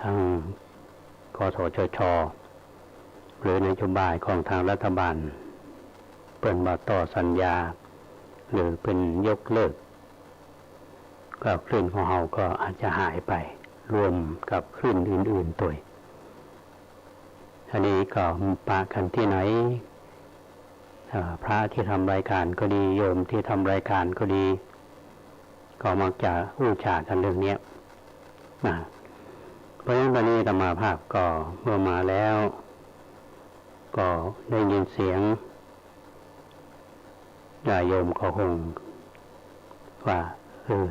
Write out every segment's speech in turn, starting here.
ทางกสชช.หรือนโยบายของทางรัฐบาลเปิดมาต่อสัญญาหรือเป็นยกเลิกก็คลื่นของเราก็อาจจะหายไปรวมกับคลื่นอื่นๆตัวอันนี้ก็ปะกันที่ไหนพระที่ทำรายการก็ดีโยมที่ทำรายการก็ดีก็มักจะอู้ฉากันเรื่องนี้นะเพราะฉะนั้นวันนี้ธรรมาภาพก็เมื่อมาแล้วก็ได้ยินเสียงโยมก็คงว่า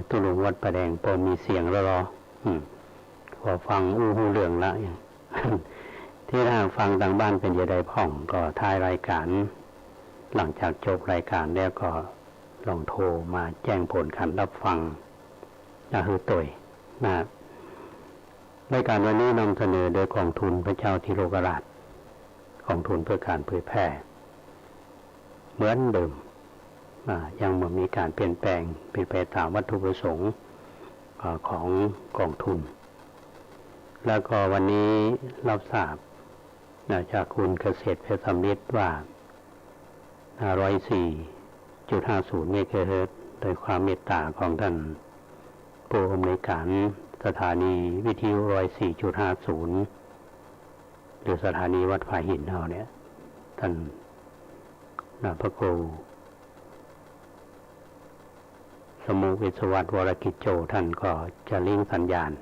ตุลุงวัดประแดงพอมีเสียงแล้วหรอพอฟังหูเรื่องละที่ถ้าฟังทางบ้านเป็นยาใดพ่องก็ท้ายรายการหลังจากจบรายการแล้วก็ลองโทรมาแจ้งผลการรับฟังตัวนะรายการวันนี้นำเสนอโดยกองทุนพระเจ้าธิโลกราชกองทุนเพื่อการเผยแพร่เหมือนเดิมยังไม่มีการเปลี่ยนแปลงเป็นไปตามวัตถุประสงค์ของกองทุนแล้วก็วันนี้รับทราบจากคุณเกษตรเพชรสำลิดว่า 104.50 เมกะเฮิรตซ์โดยความเมตตาของท่านผู้อำนวยการสถานีวิทยุ 104.50 หรือสถานีวัดผาหินเฮาเนี่ยท่านพระครูสมุวิศวัตรวรกิจโจท่านก็จะลิงก์สัญญาณ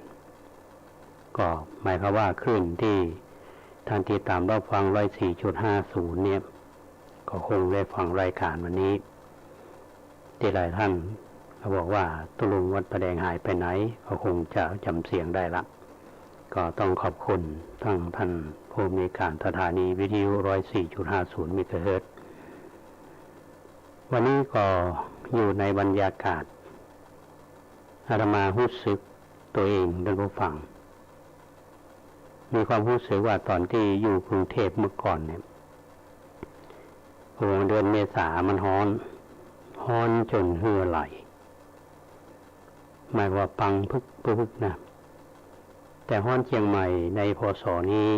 ก็หมายความว่าคลื่นที่ท่านที่ตามรับฟัง 104.50 เนี่ยก็คงได้ฟังรายการวันนี้ที่หลายท่านเขาบอกว่าตุลุงวัดประแดงหายไปไหนก็คงจะจำเสียงได้ละก็ต้องขอบคุณทั้งท่านผู้มีการสถานีวิทยุ 104.50 เมกะเฮิรตซ์วันนี้ก็อยู่ในบรรยากาศอาตมารู้สึกตัวเองท่านผู้ฟังมีความรู้สึกว่าตอนที่อยู่กรุงเทพเมื่อก่อนเนี่ยเดือนเมษามันร้อนจนเหือไหลหมายว่าปังพึกนะแต่ร้อนเชียงใหม่ในพ.ศ.นี้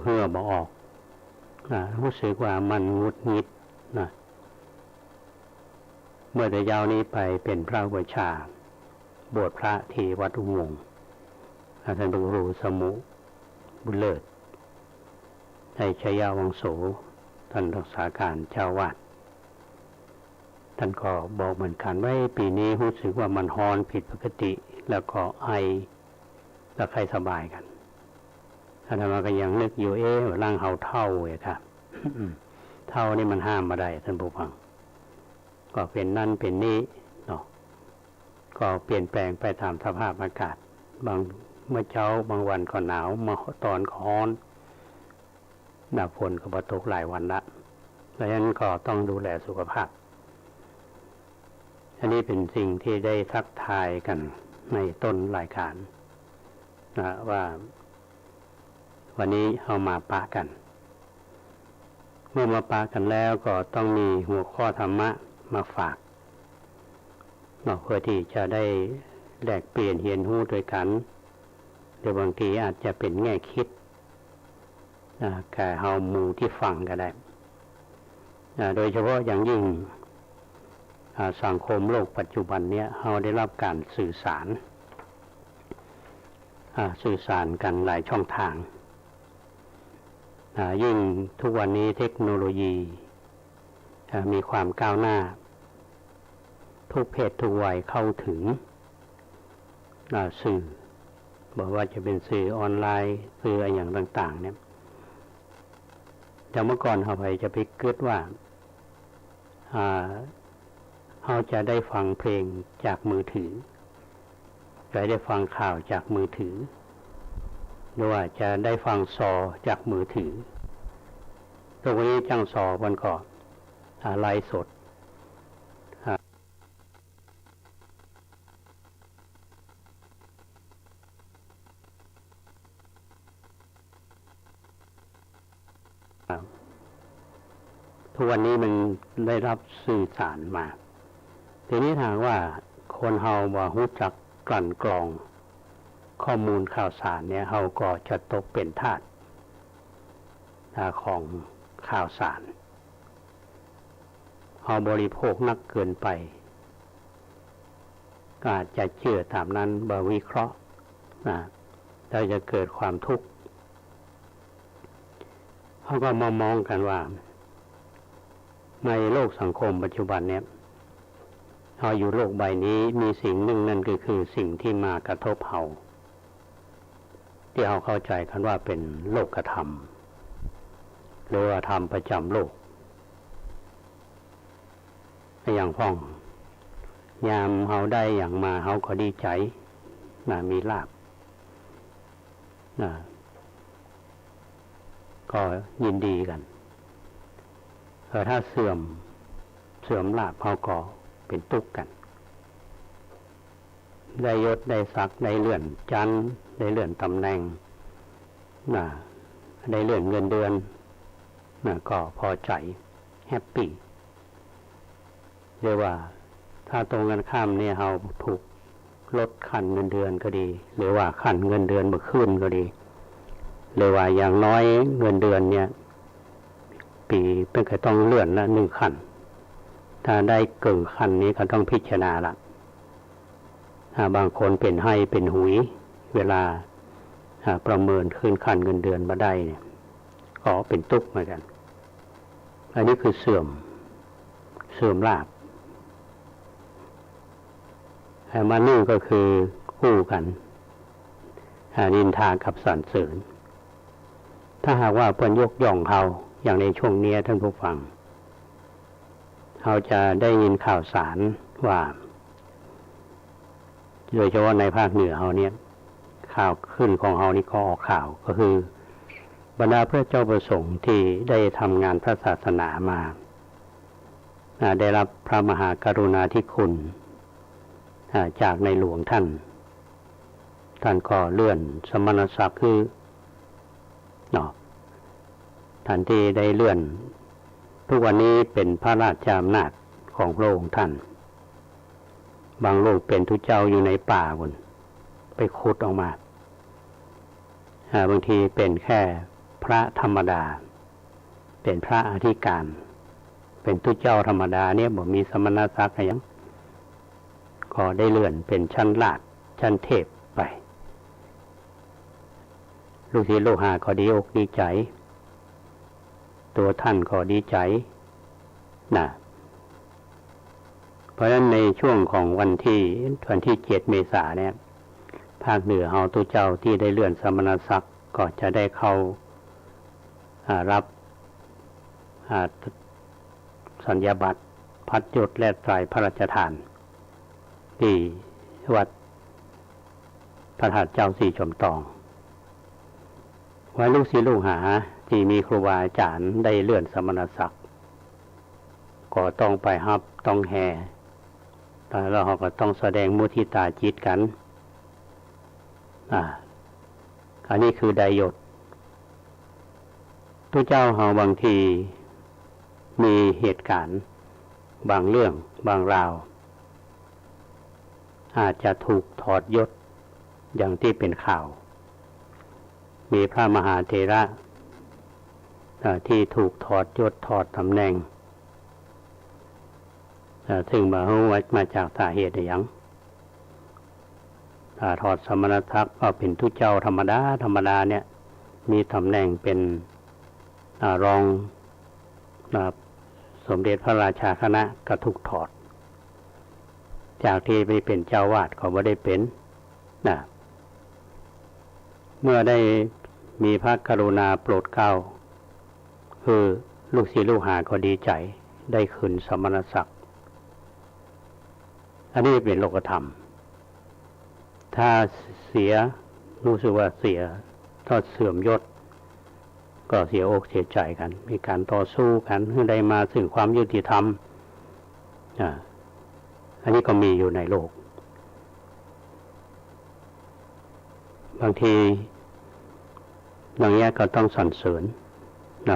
เหือบ่ออกรู้สึกว่ามันงุดงิดนะเมื่อแต่ยาวนี้ไปเป็นพระอุปัชฌาย์บวชพระที่วัดอุโมงค์ท่านพระครูสมุบุญเลิศในชัยวังโสท่านรักษาการเจ้าวาดท่านก็บอกเหมือนกันว่าปีนี้รู้สึกว่ามันร้อนผิดปกติแล้วก็ไอแล้วใครสบายกันอาตมาก็ยังนึกอยู่ร่างเฮาเท่าครับ เท่านี่มันห้ามมาได้ท่านผู้ฟังก็เป็นนั่นเป็นนี้เนาะก็เปลี่ยนแปลงไปตามสภาพอากาศบางเมื่อเช้าบางวันก็หนาวมาตอนก็ร้อนหน้าฝนก็ตกหลายวันละดังนั้นก็ต้องดูแลสุขภาพอันนี้เป็นสิ่งที่ได้ทักทายกันในต้นรายการว่าวันนี้เอามาปะกันเมื่อมาปะกันแล้วก็ต้องมีหัวข้อธรรมะมาฝากเพื่อที่จะได้แลกเปลี่ยนเรียนรู้ด้วยกันหรือบางทีอาจจะเป็นแง่คิดแก่เฮาหมู่ที่ฟังก็ได้โดยเฉพาะอย่างยิ่งสังคมโลกปัจจุบันเนี้ยเฮาได้รับการสื่อสารกันหลายช่องทางยิ่งทุกวันนี้เทคโนโลยีมีความก้าวหน้าทุกเพศทุกวัยเข้าถึงสื่อบอกว่าจะเป็นสื่อออนไลน์สื่ออะไรอย่างต่างๆเนี่ยแต่เมื่อก่อนเขาจะไปคิดว่าเขาจะได้ฟังเพลงจากมือถือจะได้ฟังข่าวจากมือถือหรือว่าจะได้ฟังซอจากมือถือตรงนี้จ้างซอมันก็ไลฟ์สดทุกวันนี้มันได้รับสื่อสารมาทีนี้ถามว่าคนเฮาว่ารู้จักกลั่นกรอง ข้อมูลข่าวสารเนี่ยเราก็จะตกเป็นทาสของข่าวสารเราบริโภคนักเกินไปก็อาจจะเชื่อตามนั้นบ่วิเคราะห์เราจะเกิดความทุกข์เขาก็มองกันว่าในโลกสังคมปัจจุบันเนี่ยเราอยู่โลกใบนี้มีสิ่งหนึ่งนั่นก็คือสิ่งที่มากระทบเราที่เราเข้าใจกันว่าเป็นโลกธรรมหรือว่าธรรมประจำโลกอย่างพ้องยามเราได้อย่างมาเราก็ดีใจมีลาภก็ยินดีกันถ้าเสื่อมลาภเราก็เป็นทุกข์กันได้ยศได้ศักดิ์ได้เลื่อนชั้นได้เลื่อนตำแหน่งได้เลื่อนเงินเดือนก็พอใจแฮปปี้เรียกว่าถ้าตรงกันข้ามเนี่ยเราถูกลดขั้นเงินเดือนก็ดีหรือว่าขั้นเงินเดือนบ่ขึ้นก็ดีหรือว่าอย่างน้อยเงินเดือนเนี่ยปีเป็นก็ต้องเลื่อนละ1ขั้นถ้าได้เกินขั้นนี้ก็ต้องพิจารณาละบางคนเป็นให้เป็นหุยเวลาประเมินขึ้นขั้นเงินเดือนมาได้เนี่ยก็เป็นทุกข์เหมือนกันอันนี้คือเสื่อมลาภมานี่ก็คือคู่กันนินทากับสรรเสริญถ้าหากว่าเพิ่นยกย่องเขาอย่างในช่วงนี้ท่านผู้ฟังเราจะได้ยินข่าวสารว่าโดยเฉพาะในภาคเหนือเราเนี่ยข่าวขึ้นของเรานี่ก็ออกข่าวก็คือบรรดาพระเจ้าประสงค์ที่ได้ทำงานพระศาสนามาได้รับพระมหากรุณาธิคุณจากในหลวงท่านก็เลื่อนสมณศักดิ์คือท่านที่ได้เลื่อนทุกวันนี้เป็นพระราชอำนาจของพระองค์ท่านบางโลกเป็นทุเจ้าอยู่ในป่าบนไปขุดออกมาบางทีเป็นแค่พระธรรมดาเป็นพระอธิการเป็นทุเจ้าธรรมดาเนี่ยบ่มีสมณศักดิ์อะไรอย่างก็ได้เลื่อนเป็นชั้นราชชั้นเทพไปลูกศิษย์ลูกหาก็ดีอกดีใจตัวท่านก็ดีใจเพราะฉะนั้นในช่วงของวันที่7 เมษายนเนี่ยภาคเหนือเฮาตัวเจ้าที่ได้เลื่อนสมณศักดิ์ก็จะได้เข้ารับสัญญาบัตรพัดยศและไตรพระราชทานที่วัดพระธาตุเจ้าสี่ชมตองไว้ลูกศิษย์ลูกหาที่มีครูบาอาจารย์ได้เลื่อนสมณศักดิ์ก็ต้องไปรับต้องแห่แล้วเขาก็ต้องแสดงมุทิตาจิตกันอันนี้คือไดยศทุกเจ้าเขาบางทีมีเหตุการณ์บางเรื่องบางราวอาจจะถูกถอดยศอย่างที่เป็นข่าวมีพระมหาเถระที่ถูกถอดยศถอดตำแหน่งซึ่งมาจากสาเหตุอย่างถอดสมณศักดิ์ก็เป็นทุเจ้าธรรมดาเนี่ยมีตำแหน่งเป็นรองสมเด็จพระราชาคณะก็ถูกถอดจากที่ไปเป็นเจ้าวาดก็ไม่ได้เป็นเมื่อได้มีพระกรุณาโปรดเกล้าคือลูกศิษย์ลูกหาก็ดีใจได้คืนสมณศักดิ์อันนี้เป็นโลกธรรมถ้าเสียรู้สึกว่าเสียถ้าเสื่อมยศก็เสียอกเสียใจกันมีการต่อสู้กันเพื่อได้มาถึงความยุติธรรมอันนี้ก็มีอยู่ในโลกบางทีอย่างนี้ก็ต้องสรรเสริญ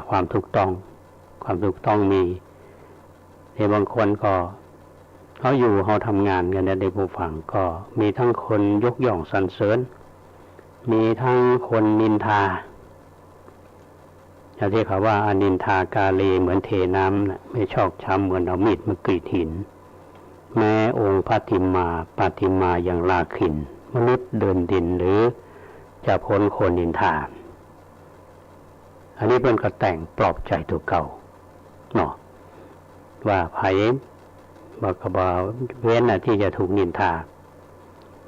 ความถูกต้องมีแต่บางคนก็เขาทำงานกันในผู้ฟังก็มีทั้งคนยกย่องสรรเสริญ มีทั้งคนนินทาอย่างที่เขาว่าอนินทากาเลเหมือนเทน้ำนะไม่ชอกช้ำเหมือนเอามีดมากรีดหินแม้องค์ปฏิมาอย่างลาขินมนุษย์เดินดินหรือจะพ้นคนนินทาอันนี้เป็นก็แต่งปลอบใจตัวเก่าเนาะว่าไผ่บอกกบ่าเว้นที่จะถูกนินทา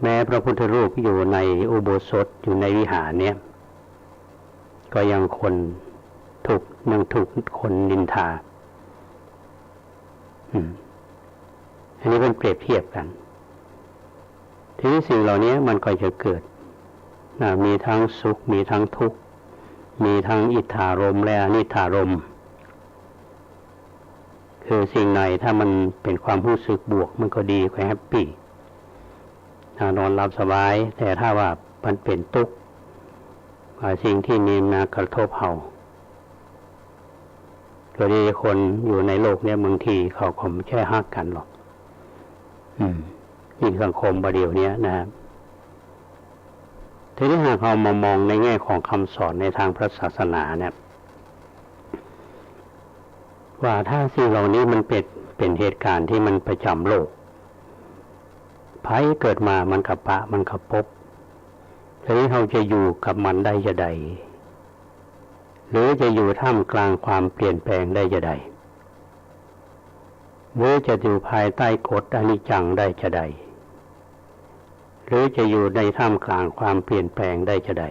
แม้พระพุทธรูปอยู่ในอุโบสถอยู่ในวิหารเนี่ยก็ยังถูกคนนินทาอันนี้เป็นเปรียบเทียบกันทีนี้สิ่งเหล่านี้มันก็จะเกิดมีทั้งสุขมีทั้งทุกข์มีทั้งอิทธารมและอนิธารมคือสิ่งไหนถ้ามันเป็นความรู้สึกบวกมันก็ดีก็แฮปปี้นอนหลับสบายแต่ถ้าว่ามันเป็นทุกข์สิ่งที่มีมากระทบเราตัวนี้คนอยู่ในโลกนี้บางทีเขาก็ไม่ใช่ฮักกันหรอกยิ่งสังคมประเดี๋ยวนี้นะครับทีนี้หากเรามามองในแง่ของคำสอนในทางพระศาสนาเนี่ยว่าถ้าสิ่งเหล่านี้มันเป็นเหตุการณ์ที่มันประจำโลกภัยเกิดมามันกับปะมันกับพบทีนี้เราจะอยู่กับมันได้จะใดหรือจะอยู่ท่ามกลางความเปลี่ยนแปลงได้จะใดหรือจะอยู่ภายใต้กฎอนิจจังได้จะใดหรือจะอยู่ในท่ามกลางความเปลี่ยนแปลงได้จะใด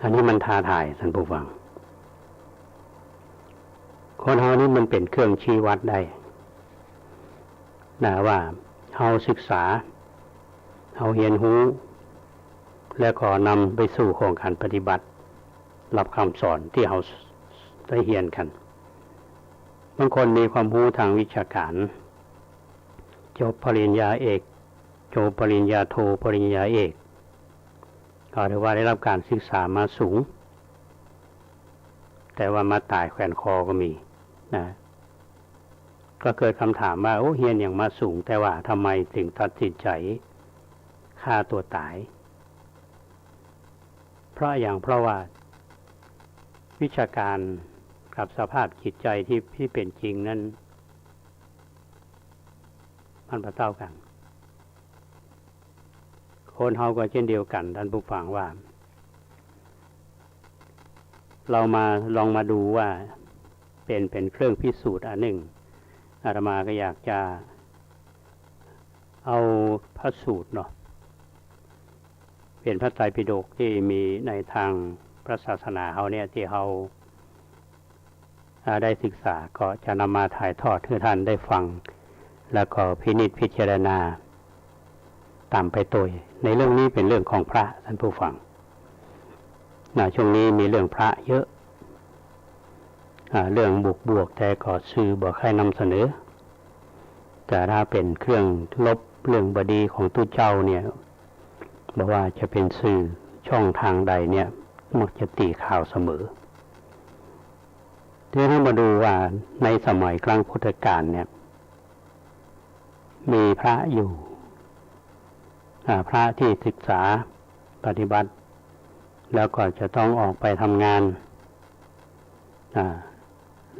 อันนี้มันท้าทายท่านผู้ฟังคนเรานี่มันเป็นเครื่องชี้วัดได้นะว่าเราศึกษาเราเรียนรู้แล้วก็นำไปสู่โครงการปฏิบัติรับคำสอนที่เราได้เรียนกันบางคนมีความรู้ทางวิชาการจบปริญญาเอกจบปริญญาโทปริญญาเอกก็ถือว่าได้รับการศึกษามาสูงแต่ว่ามาตายแขวนคอก็มีนะก็เกิดคำถามว่าเรียนอย่างมาสูงแต่ว่าทำไมถึงตัดสินใจฆ่าตัวตายเพราะว่าวิชาการกับสภาพจิตใจที่เป็นจริงนั้นมันบ่เท่ากันคนเฮาก็เช่นเดียวกันท่านผู้ฟังว่าเราลองมาดูว่าเป็นเครื่องพิสูจน์อันหนึ่งอาตมาก็อยากจะเอาพระสูตรเนาะเป็นพระไตรปิฎกที่มีในทางพระศาสนาเฮาเนี่ยที่เฮาได้ศึกษาก็จะนำมาถ่ายทอดให้ท่านได้ฟังแล้วก็พินิจพิจารณาตามไปตัวในเรื่องนี้เป็นเรื่องของพระท่านผู้ฟังช่วงนี้มีเรื่องพระเยอะเรื่องบวกแต่ก็สื่อบ่ใครนำเสนอแต่ถ้าเป็นเครื่องลบเรื่องบดีของตู้เจ้าเนี่ยบอกว่าจะเป็นสื่อช่องทางใดเนี่ยมักจะตีข่าวเสมอที่เรามาดูว่าในสมัยครั้งพุทธกาลเนี่ยมีพระอยู่พระที่ศึกษาปฏิบัติแล้วก็จะต้องออกไปทำงาน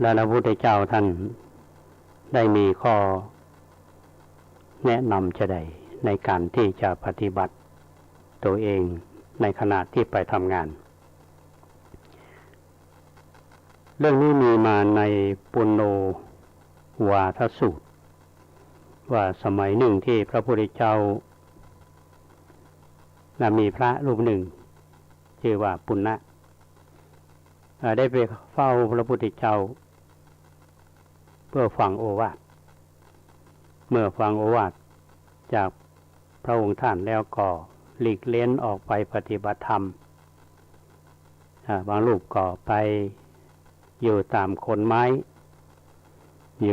แล้วพระพุทธเจ้าท่านได้มีข้อแนะนำจะได้ในการที่จะปฏิบัติตัวเองในขณะที่ไปทำงานเรื่องนี้มีมาในปุณโญวาทสูตรว่าสมัยหนึ่งที่พระพุทธเจ้ามีพระรูปหนึ่งชื่อว่าปุณณะได้ไปเฝ้าพระพุทธเจ้าเพื่อฟังโอวาทเมื่อฟังโอวาทจากพระองค์ท่านแล้วก็หลีกเล้นออกไปปฏิบัติธรรมบางรูปก็ไปอยู่ตามโคนไม้อ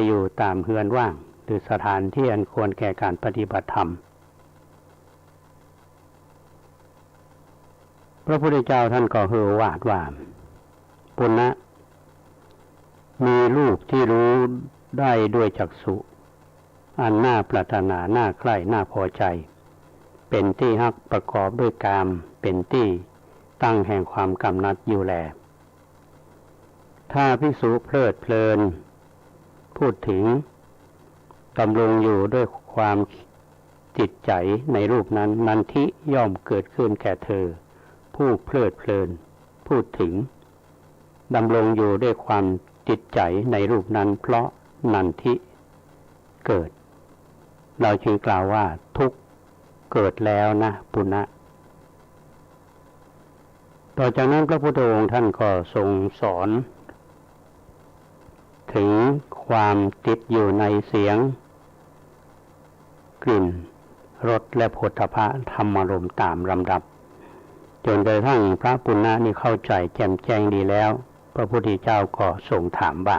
ยู่ตามเฮือนว่างหรือสถานที่อันควรแก่การปฏิบัติธรรมพระพุทธเจ้าท่านก็ให้โอวาทว่าปุณณะมีรูปที่รู้ได้ด้วยจักษุอันน่าปรารถนาน่าใคร่น่าพอใจ เป็นที่ฮักประกอบด้วยกามเป็นที่ตั้งแห่งความกำนัดอยู่แลถ้าภิกษุเพลิดเพลินพูดถึงดำรงอยู่ด้วยความจิตใจในรูปนั้นนันทิย่อมเกิดขึ้นแก่เธอผู้เพลิดเพลินพูดถึงดำรงอยู่ด้วยความจิตใจในรูปนั้นเพราะนันทิเกิดเราจึงกล่าวว่าทุกข์เกิดแล้วนะปุณณะต่อจากนั้นพระพุทธองค์ท่านก็ทรงสอนถึงความติดอยู่ในเสียงกลิ่นรสและโผฏฐัพพะธรรมารมณ์ตามลำดับจนกระทั่งพระปุณณะนี่เข้าใจแจ่มแจ้งดีแล้วพระพุทธเจ้าก็ทรงถามว่า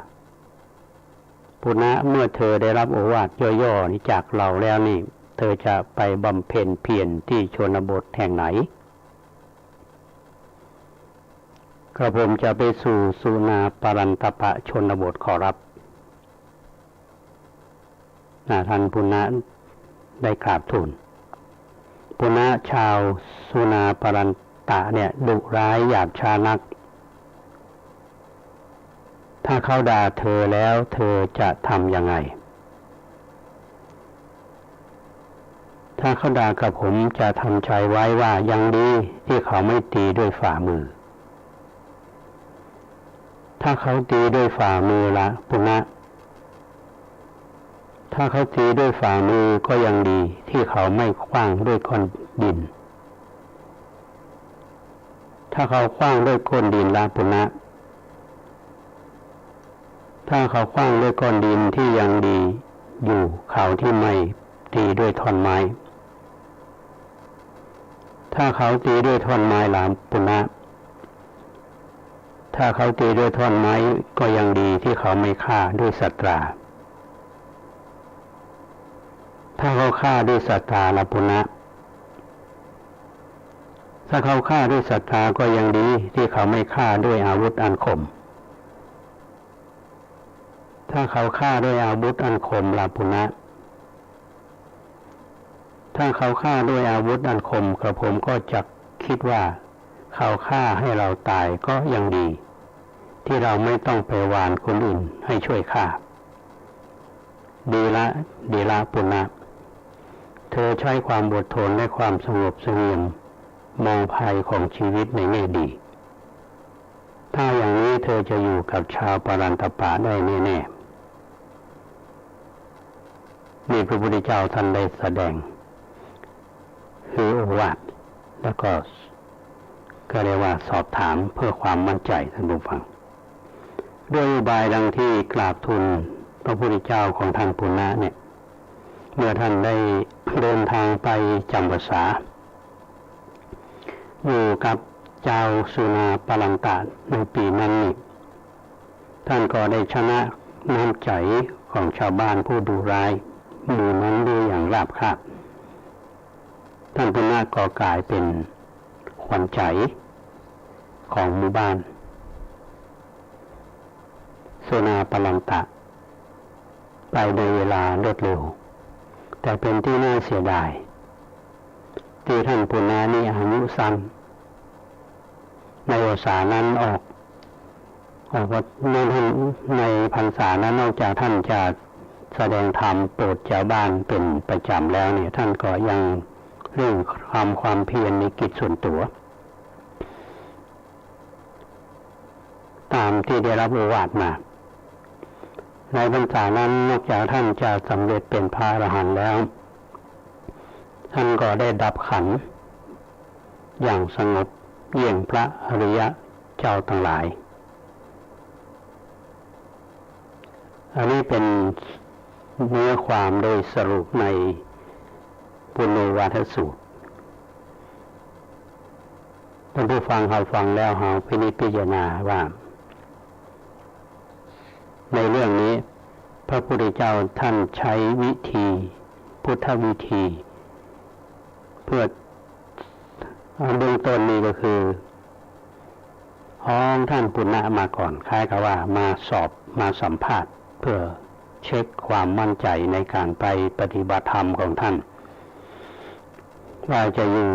ปุณณะเมื่อเธอได้รับโอวาทย่อๆนี้จากเราแล้วนี่เธอจะไปบำเพ็ญเพียรที่ชนบทแห่งไหนกระผมจะไปสู่สุนาปรันตปะชนบทขอรับท่านปุณณะได้กราบทูลปุณณะชาวสุนาปรันตะเนี่ยดุร้ายหยาบช้านักถ้าเขาด่าเธอแล้วเธอจะทำยังไงถ้าเขาด่ากับผมจะทำใจไว้ว่ายังดีที่เขาไม่ตีด้วยฝ่ามือถ้าเขาตีด้วยฝ่ามือละปุณณะถ้าเขาตีด้วยฝ่ามือก็ยังดีที่เขาไม่ขว้างด้วยก้อนดินถ้าเขาขว้างด้วยก้อนดินละปุณณะถ้าเขาขว้างด้วยก้อนดินที่ยังดีอยู่เขาที่ไม่ตีด้วยท่อนไม้ถ้าเขาตีด้วยท่อนไม้ละปุณณะถ้าเขาตีด้วยท่อนไม้ก็ยังดีที่เขาไม่ฆ่าด้วยสัตราถ้าเขาฆ่าด้วยสัตราละปุณณะถ้าเขาฆ่าด้วยสัตราก็ยังดีที่เขาไม่ฆ่าด้วยอาวุธอันคมถ้าเขาฆ่าด้วยอาวุธอันคมละปุณณะถ้าเขาฆ่าด้วยอาวุธอันคมกระผมก็จะคิดว่าเขาฆ่าให้เราตายก็ยังดีที่เราไม่ต้องไปวานคนอื่นให้ช่วยฆ่าดีละปุณณะเธอใช้ความอดทนและความสงบเสงี่ยมมองภัยของชีวิตในแง่ดีถ้าอย่างนี้เธอจะอยู่กับชาวปรันตปะได้แน่ๆนี่พระพุทธเจ้าท่านได้แสดงคือโอวาทแล้วก็เรียกว่าสอบถามเพื่อความมั่นใจท่านผู้ฟังด้วยอุบายดังที่กราบทูลพระพุทธเจ้าของท่านปุณณะเนี่ยเมื่อท่านได้เดินทางไปจำพรรษาอยู่กับเจ้าสุนาปรันตะในปีนั้นนี่ท่านก็ได้ชนะน้ำใจของชาวบ้านผู้ดุร้ายหมู่นั้นด้วยอย่างราบคาบท่านปุณณะก็กลายเป็นขวัญใจของหมู่บ้านสุนาปรันตะไปในเวลารวดเร็วแต่เป็นที่น่าเสียดายที่ท่านปุณณะนี่อายุสั้นในพรรษานั้นออกในพรรษานั้นนอกจากท่านจะแสดงธรรมโปรดชาวบ้านเป็นประจำแล้วเนี่ยท่านก็ยังเรื่องความเพียรในกิจส่วนตัวตามที่ได้รับโอวาทมาในพรรษานั้นนอกจากท่านจะสำเร็จเป็นพระอรหันต์แล้วท่านก็ได้ดับขันธ์อย่างสงบเยี่ยงพระอริยเจ้าทั้งหลายอันนี้เป็นเนื้อความโดยสรุปในปุณโณวาทสูตรท่านผู้ฟังเขาฟังแล้วเขาพิจารณาว่าในเรื่องนี้พระพุทธเจ้าท่านใช้วิธีพุทธวิธีเพื่อเบื้องต้นนี้ก็คือห้องท่านปุณณะมาก่อนคล้ายกับว่ามาสอบมาสัมภาษณ์เพื่อเช็คความมั่นใจในการไปปฏิบัติธรรมของท่าน ว่าจะอยู่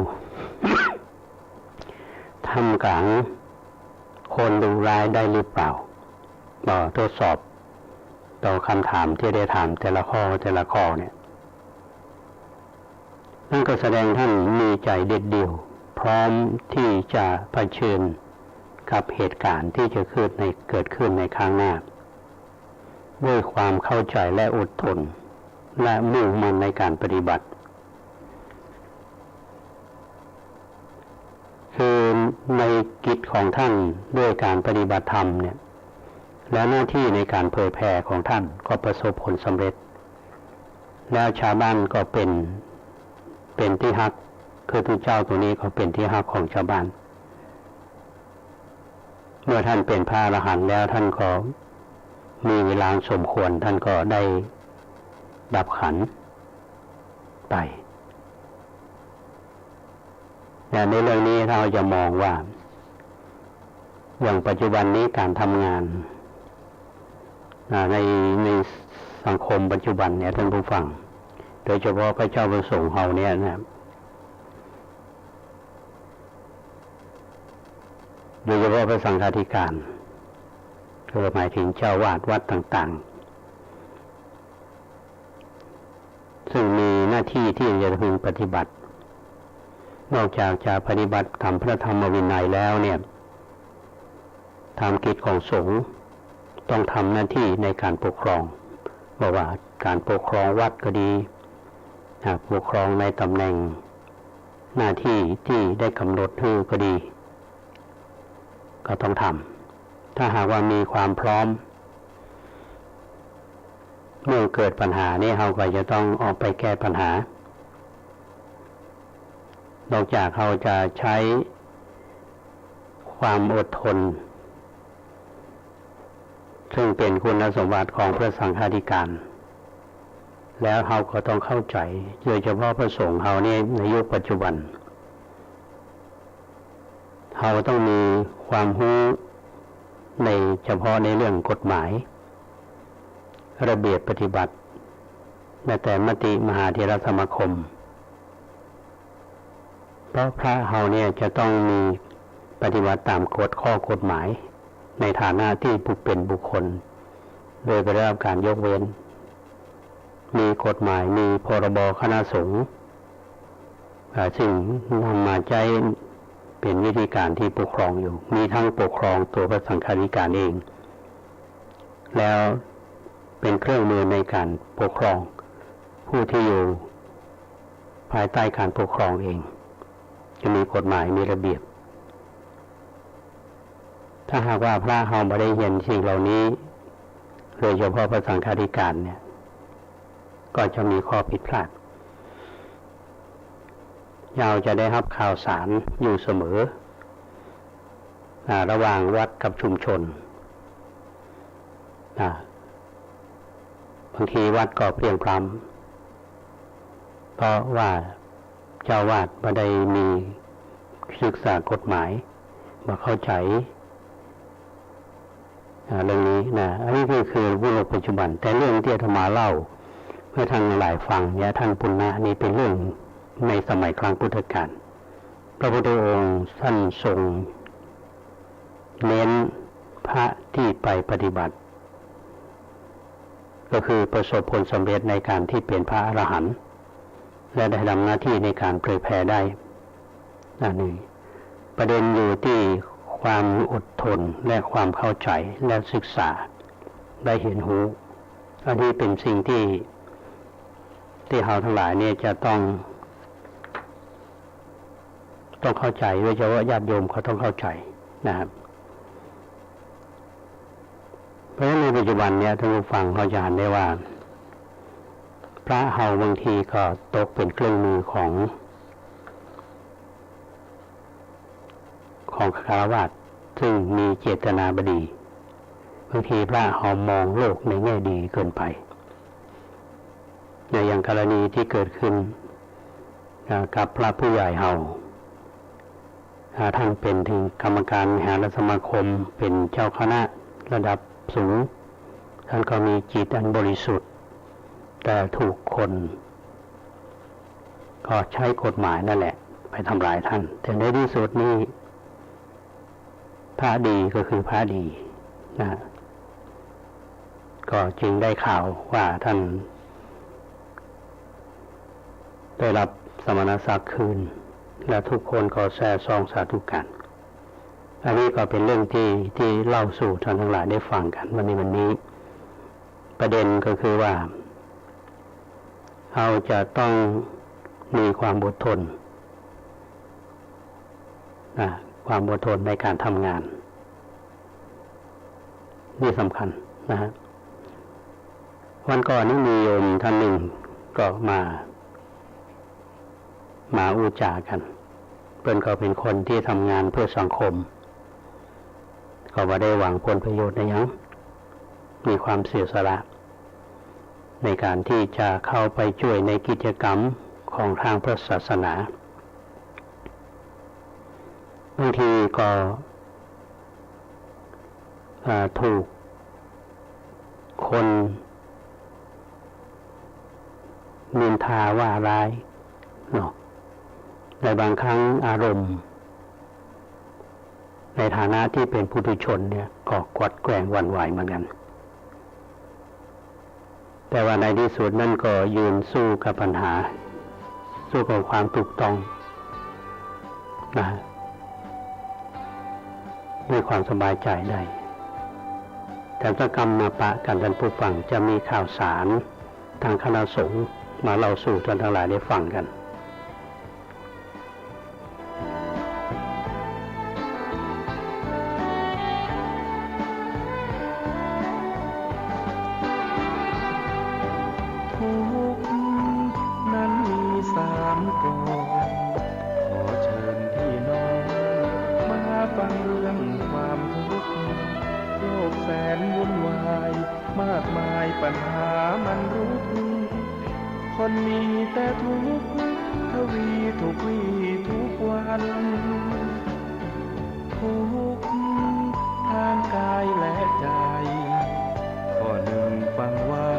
ทำกลางคนดูร้ายได้หรือเปล่าทดสอบต่อคำถามที่ได้ถามแต่ละข้อเนี่ยนั่นก็แสดงท่านมีใจเด็ดเดี่ยวพร้อมที่จะเผชิญกับเหตุการณ์ที่จะเกิดขึ้นในข้างหน้าด้วยความเข้าใจและอดทนและมุ่งมั่นในการปฏิบัติคือในกิจของท่านด้วยการปฏิบัติธรรมเนี่ยและหน้าที่ในการเผยแผ่ของท่านก็ประสบผลสำเร็จแล้วชาวบ้านก็เป็นที่ฮักคือพระเจ้าตัวนี้ก็เป็นที่ฮักของชาวบ้านเมื่อท่านเป็นพระอรหันต์แล้วท่านก็มีเวลาสมควรท่านก็ได้ดับขันธ์ไปแต่ในเรื่องนี้เราจะมองว่าอย่างปัจจุบันนี้การทำงานในสังคมปัจจุบันเนี่ยท่านผู้ฟังโดยเฉพาะพระเจ้าประสงค์เฮาเนี่ยนะโดยเฉพาะพระสังฆาธิการก็หมายถึงเจ้าวาดวัดต่างๆซึ่งมีหน้าที่ที่จะพึงปฏิบัตินอกจากจะปฏิบัติทำพระธรรมวินัยแล้วเนี่ยทำกิจของสงฆ์ต้องทำหน้าที่ในการปกครองบอกว่าการปกครองวัดก็ดีปกครองในตำแหน่งหน้าที่ที่ได้กำหนดให้ก็ดีก็ต้องทำถ้าหากว่ามีความพร้อมเมื่อเกิดปัญหานี้เราก็จะต้องออกไปแก้ปัญหานอกจากเราจะใช้ความอดทนซึ่งเป็นคุณสมบัติของพระสังฆาธิการแล้วเราก็ต้องเข้าใจโดยเฉพาะพระสงฆ์เราเนี่ยในยุคปัจจุบันเราต้องมีความรู้ในเฉพาะในเรื่องกฎหมายระเบียบปฏิบัติแม้แต่มติมหาเถรสมาคมเพราะพระเราเนี่ยจะต้องมีปฏิบัติตามข้อกฎหมายในฐานะที่เป็นบุคคลโดยได้รับการยกเว้นมีกฎหมายมีพรบคณะสงฆ์ซึ่งนำมาใช้เป็นวิธีการที่ปกครองอยู่มีทั้งปกครองตัวพระสังฆาธิการเองแล้วเป็นเครื่องมือในการปกครองผู้ที่อยู่ภายใต้การปกครองเองจะมีกฎหมายมีระเบียบถ้าหากว่าพระเฮาไม่ได้เห็นสิ่งเหล่านี้โดยเฉพาะพระสังฆาธิการเนี่ยก็จะมีข้อผิดพลาดเราจะได้รับข่าวสารอยู่เสมอระหว่างวัดกับชุมชนบางทีวัดก็เพลียงพล้ำเพราะว่าเจ้าวาดไม่ได้มีศึกษากฎหมายมาเข้าใจเรื่องนี้นะอันนี้คือเรื่องปัจจุบันแต่เรื่องที่อาตมาเล่าเมื่อทางหลายฟังเนี่ยท่านปุณณะนี่เป็นเรื่องในสมัยครั้งพุทธกาลพระพุทธองค์ท่านทรงเน้นพระที่ไปปฏิบัติก็คือประสบผลสำเร็จในการที่เป็นพระอรหันต์และได้ทำหน้าที่ในการเผยแผ่ได้นั่นเองประเด็นอยู่ที่ความอดทนและความเข้าใจและศึกษาได้เห็นหูอันนี้เป็นสิ่งที่เราทั้งหลายเนี่ยจะต้องเข้าใจโดยเฉพาะญาติโยมเขาต้องเข้าใจนะครับเพราะฉะนั้นในปัจจุบันเนี่ยท่านผู้ฟังเขาจะเห็นได้ว่าพระเฮาบางทีก็ตกเป็นเครื่องมือของฆราวาสซึ่งมีเจตนาบดีบางทีพระเฮามองโลกในแง่ดีเกินไปในอย่างกรณีที่เกิดขึ้นกับพระผู้ใหญ่เฮาท่านเป็นถึงกรรมการมหาสมาคมเป็นเจ้าคณะระดับสูงท่านก็มีจิตอันบริสุทธิ์แต่ถูกคน ก็ใช้กฎหมายนั่นแหละไปทำลายท่านแต่ในที่สุดนี้พระดีก็คือพระดีนะก็จึงได้ข่าวว่าท่านได้รับสมณศักดิ์คืนและทุกคนก็แซ่ซองสาธุกันอันนี้ก็เป็นเรื่องที่เล่าสู่ท่านทั้งหลายได้ฟังกันวันนี้ประเด็นก็คือว่าเราจะต้องมีความอดทนนะความอดทนในการทำงานนี่สำคัญนะฮะวันก่อนนี้มีโยมท่านหนึ่งก็มาอุจากันเพิ่นก็เป็นคนที่ทำงานเพื่อสังคมก็บ่ได้หวังผลประโยชน์ในหยังมีความเสียสละในการที่จะเข้าไปช่วยในกิจกรรมของทางพระศาสนาบางทีก็ถูกคนนินทาว่าร้ายเนาะในบางครั้งอารมณ์ในฐานะที่เป็นปุถุชนเนี่ยก็กวัดแกว่งหวั่นไหวเหมือนกันแต่ว่าในที่สุดนั่นก็ยืนสู้กับปัญหาสู้กับความถูกต้องนะด้วยความสบายใจได้แต่ถ้ากรรมมาปะกันท่านผู้ฟังจะมีข่าวสารทางคณะสงฆ์มาเล่าสู่ท่านทั้งหลายได้ฟังกันปัญหามันรุกคนมีแต่ทุกข์ทวีทุกวี่ทุกวันทุกข์ทางกายและใจข้อหนึ่งฟังไว้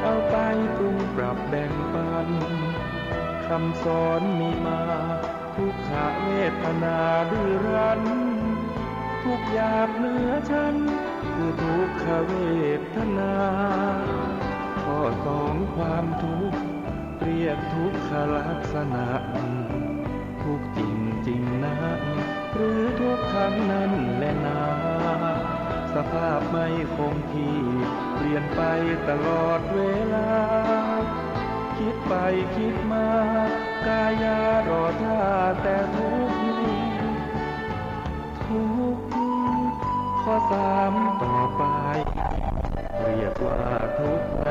เอาไปปรุงปรับแบ่งปันคำสอนมีมาทุกขเวทนาดื้อรั้นทุกอยากเหนือฉันคือทุกขเวทนาข้อสองความทุกข์เรียกทุกขลักษณะทุกจริงจริงนะหรือทุกขังนั้นแลนาสภาพไม่คงที่เปลี่ยนไปตลอดเวลาคิดไปคิดมากายารอท่าแต่ทุกข์ข้อสามต่อไปเรียกว่าทุกข์ใน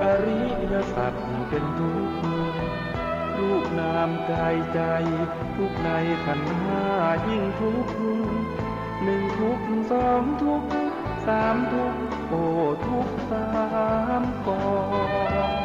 อริยสัจเป็นทุกข์รูปนามกายใจทุกข์ในขันธ์ห้ายิ่งทุกข์หนึ่งทุกข์สองทุกข์สามทุกข์โอ้ทุกข์สามกอง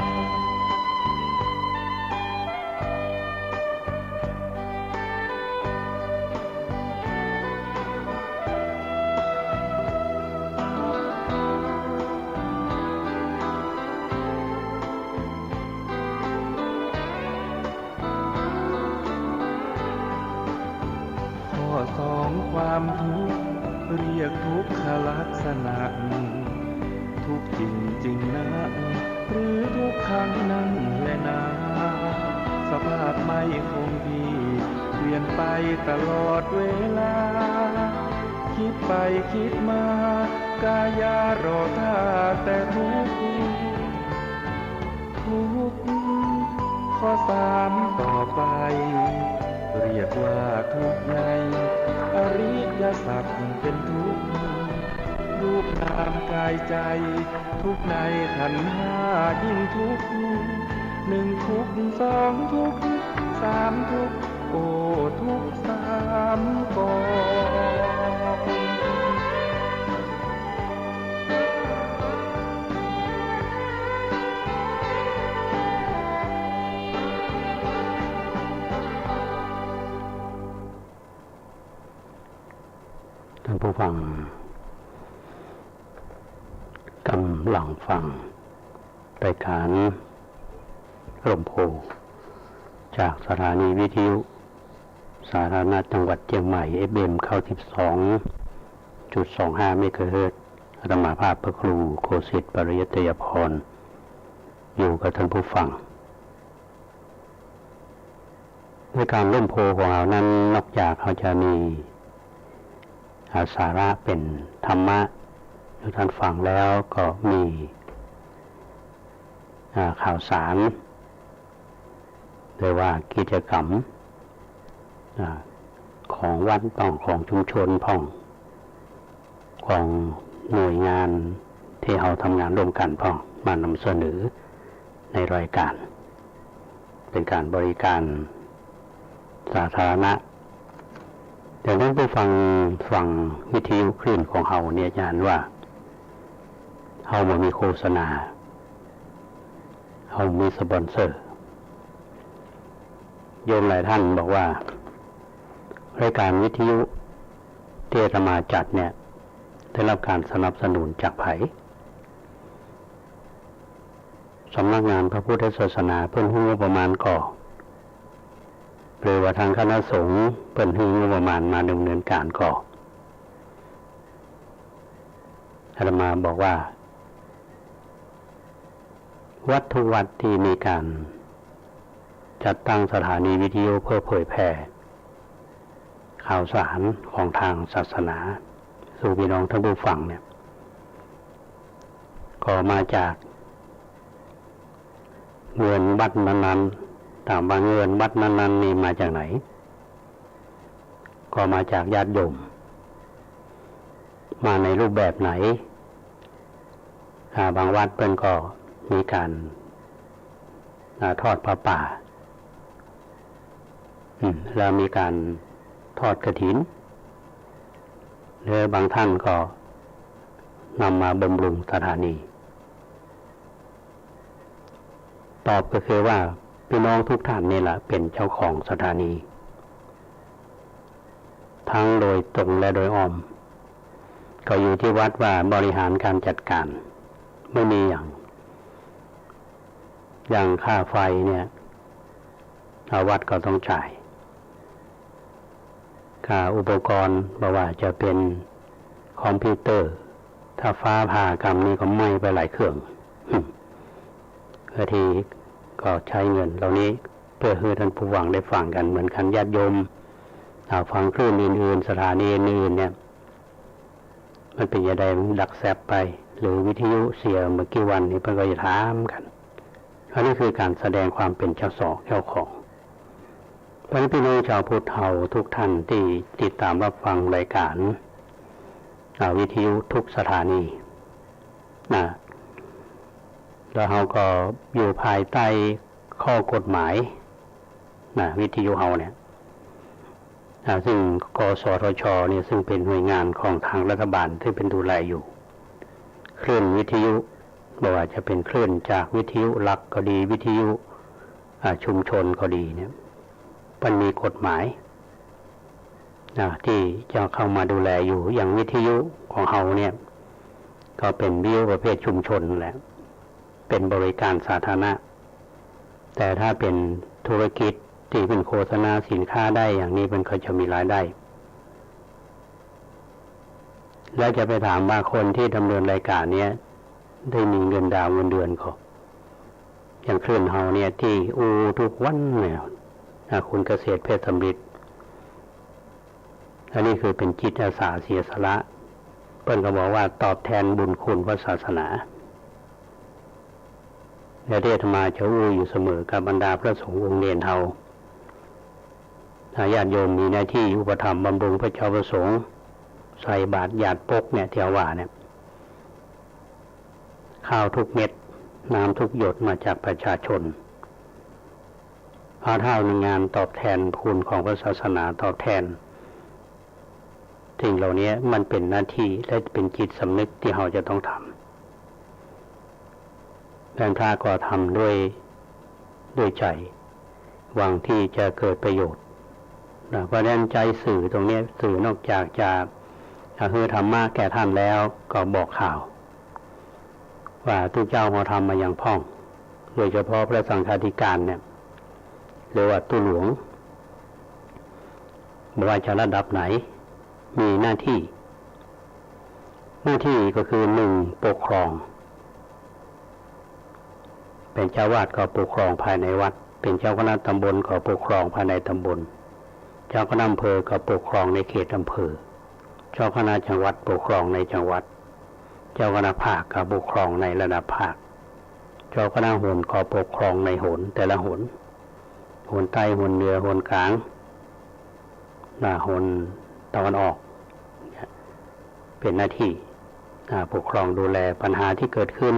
สองความทุกข์เรียกทุกขลักษณะทุกจริงจริงนะหรือทุกขังนั้นแลนาสภาพไม่คงที่เปลี่ยนไปตลอดเวลาคิดไปคิดมากายารอท่าแต่ทุกข์ข้อสามต่อไปเรียกว่าทุกข์ในอริยสัจเป็นทุกข์รูปนามกายใจทุกข์ในขันธ์ห้ายิ่งทุกข์หนึ่งทุกข์สองทุกข์สามทุกข์โอ้ทุกข์สามกองท่านผู้ฟังกำลังฟังรายการร่มโพ จากสถานีวิทยุสาธารณะจังหวัดเชียงใหม่ FM 92.25 เมกะเฮิรตซ์อาตมาภาพพระครูโคสิทธิ์ปริยัตยพรอยู่กับท่านผู้ฟังในการร่วมโพของเรานั้นนอกจากเขาจะมีสาระเป็นธรรมะที่ท่านฟังแล้วก็มีข่าวสารโดยว่ากิจกรรมของวัดต้องของชุมชนพ่องของหน่วยงานที่เราทำงานร่วมกันพ่องมานำเสนอในรายการเป็นการบริการสาธารณะแต่นั้นผู้ฟังวิทยุคลื่นของเราเนี่ยอาจารย์ว่าเราบ่มีโฆษณาเรามีสปอนเซอร์โยมหลายท่านบอกว่ารายการวิทยุที่อาตมาจัดเนี่ยได้รับการสนับสนุนจากไผสำนักงานพระพุทธศาสนาเพิ่นให้งบประมาณก่อหรือว่าทางคณะสงฆ์เพิ่นให้งบประมาณมาดำเนินการก่ออาตมาบอกว่าวัดทุกวัดที่มีการจัดตั้งสถานีวิทยุเพื่อเผยแพร่ข่าวสารของทางศาสนาสู่พี่น้องท่านผู้ฟังเนี่ยก็มาจากเงินวัดนั้นๆตามว่าเงินวัดนั้นๆนี่มาจากไหนก็มาจากญาติโยมมาในรูปแบบไหนบางวัดเพิ่นก็มีการทอดผ้าป่าแล้วมีการทอดกฐินหรือบางท่านก็นำมาบำรุงสถานีตอบก็คือว่าพี่น้องทุกท่านนี่แหละเป็นเจ้าของสถานีทั้งโดยตรงและโดยอ้อมก็อยู่ที่วัดว่าบริหารการจัดการไม่มีอย่างค่าไฟเนี่ยวัดก็ต้องจ่ายค่าอุปกรณ์บ่ว่าจะเป็นคอมพิวเตอร์ถ้าฟ้าผ่ากรรมนี่ก็ไหม้ไปหลายเครื่องบางทีก็ใช้เงินเหล่านี้เพื่อให้ท่านผู้ฟังได้ฟังกันเหมือนกันญาติโยมฟังคลื่นอื่นๆสถานีอื่นๆเนี่ยมันเป็นยังไงดักแซบไปหรือวิทยุเสียเมื่อกี่วันนี้เพิ่นก็จะถามกันอันนี้คือการแสดงความเป็นเจ้าของเพราะฉะนั้นพี่น้องชาวพุทธเฮาทุกท่านที่ติดตามรับฟังรายการวิทยุทุกสถานีแล้วเราก็อยู่ภายใต้ข้อกฎหมายวิทยุเฮาเนี่ยซึ่งกสทชเนี่ยซึ่งเป็นหน่วยงานของทางรัฐบาลที่เป็นดูแลอยู่คลื่นวิทยุไม่ว่าจะเป็นคลื่นจากวิทยุหลักก็ดีวิทยุชุมชนก็ดีเนี่ยมันมีกฎหมายที่จะเข้ามาดูแลอยู่อย่างวิทยุของเฮาเนี่ยก็เป็นวิทยุประเภทชุมชนแหละเป็นบริการสาธารณะแต่ถ้าเป็นธุรกิจที่เป็นโฆษณาสินค้าได้อย่างนี้มันก็จะมีรายได้แล้วจะไปถามว่าคนที่ดำเนินรายการเนี้ยได้มีเงินดาวเงินเดือนก็อย่างคลื่นเฮาเนี่ยที่ทุกวันเนี่ยคุณเกษตรเพชรสำริดอันนี้คือเป็นจิตอาสาเสียสละเพิ่นก็บอกว่าตอบแทนบุญคุณพระศาสนาและที่อาตมาจะอยู่เสมอกับบรรดาพระสงฆ์องค์เนรเฮาญาติโยมมีหน้าที่อุปถัมภ์บำรุงพระเจ้าประสงค์ใส่บาตรญาติปกเนี่ยเที่ยวว่าเนี่ยข้าวทุกเม็ดน้ำทุกหยดมาจากประชาชนพาเท่าในงานตอบแทนคุณของพระศาสนาตอบแทนสิ่งเหล่านี้มันเป็นหน้าที่และเป็นจิตสำนึกที่เราจะต้องทำและพระก็ทำด้วยใจหวังที่จะเกิดประโยชน์เพราะฉะนั้นใจสื่อตรงนี้สื่อนอกจากจะคือธรรมะแก่ท่านแล้วก็บอกข่าวว่าทุกเจ้ามาทำมาอย่างพ่องโดยเฉพาะพระสังฆาธิการเนี่ย หรือว่าตุหลวงไม่ว่าจะระดับไหนมีหน้าที่ก็คือหนึ่งปกครองเป็นเจ้าวาดก็ปกครองภายในวัดเป็นเจ้าคณะตำบลก็ปกครองภายในตำบลเจ้าคณะอำเภอก็ปกครองในเขตอำเภอเจ้าคณะจังหวัดปกครองในจังหวัดเจ้าคณะภาคก็ปกครองในระดับภาคเจ้าคณะหนก็ปกครองในหนแต่ละหนใต้หนเหนือหนกลางหนตะวันออกเป็นหน้าที่ปกครองดูแลปัญหาที่เกิดขึ้น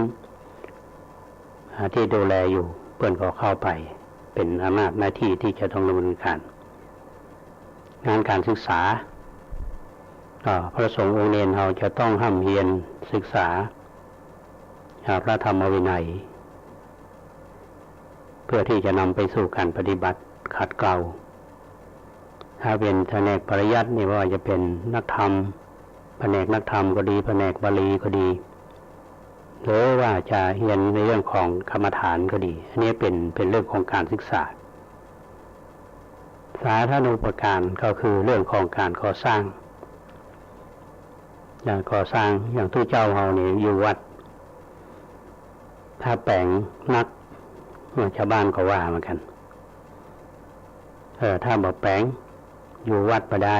ที่ดูแลอยู่เพื่อนก็เข้าไปเป็นอำนาจหน้าที่ที่จะต้องดำเนินการงานการศึกษาพระสงฆ์องค์เนรเราจะต้องห้ำเฮียนศึกษาพระธรรมวินัยเพื่อที่จะนำไปสู่การปฏิบัติขัดเกลาถ้าเป็นแผนกปริยัตินี่ว่าจะเป็นนักธรรมแผนกนักธรรมก็ดีแผนกบาลีก็ดีหรือว่าจะเรียนในเรื่องของกรรมฐานก็ดีอันนี้เป็นเรื่องของการศึกษาสาธารณูปการก็คือเรื่องของการก่อสร้างอย่างก่อสร้างอย่างทุกเจ้าเฮานี่อยู่วัดถ้าแปลงนักชาวบ้านก็ว่าเหมือนกันถ้าบอกแปลงอยู่วัดมาได้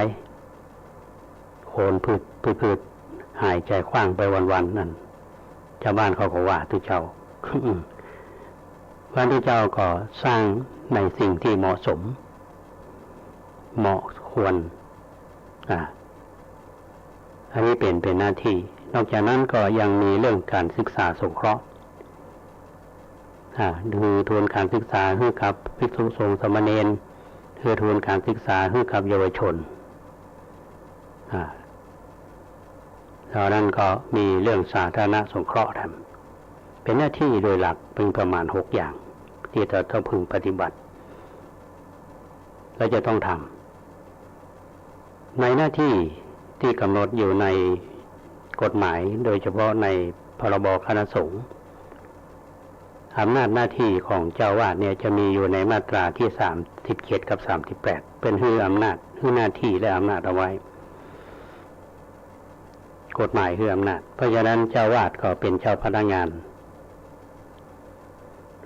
โคนพืชหายใจคว้างไปวันๆนั่นชาวบ้านเขาก็ว่าทุกเจ้า วันทุกเจ้าก็สร้างในสิ่งที่เหมาะสมเหมาะควรอันนี้เป็นหน้าที่นอกจากนั้นก็ยังมีเรื่องการศึกษาสงเคราะห์คือทุนการศึกษาให้กับภิกษุสงฆ์สามเณรคือทุนการศึกษาให้กับเยาวชนแล้วนั้นก็มีเรื่องสาธารณสงเคราะห์ทำเป็นหน้าที่โดยหลักเป็นประมาณ6อย่างที่เราต้องพึงปฏิบัติและจะต้องทำในหน้าที่ที่กำหนดอยู่ในกฎหมายโดยเฉพาะในพรบคณะสงฆ์อำนาจหน้าที่ของเจ้าวาดเนี่ยจะมีอยู่ในมาตราที่37กับ38เป็นฮื้ออำนาจฮื้อหน้าที่และอำนาจเอาไว้กฎหมายคืออำนาจเพราะฉะนั้นเจ้าวาดก็เป็นเจ้าพนักงาน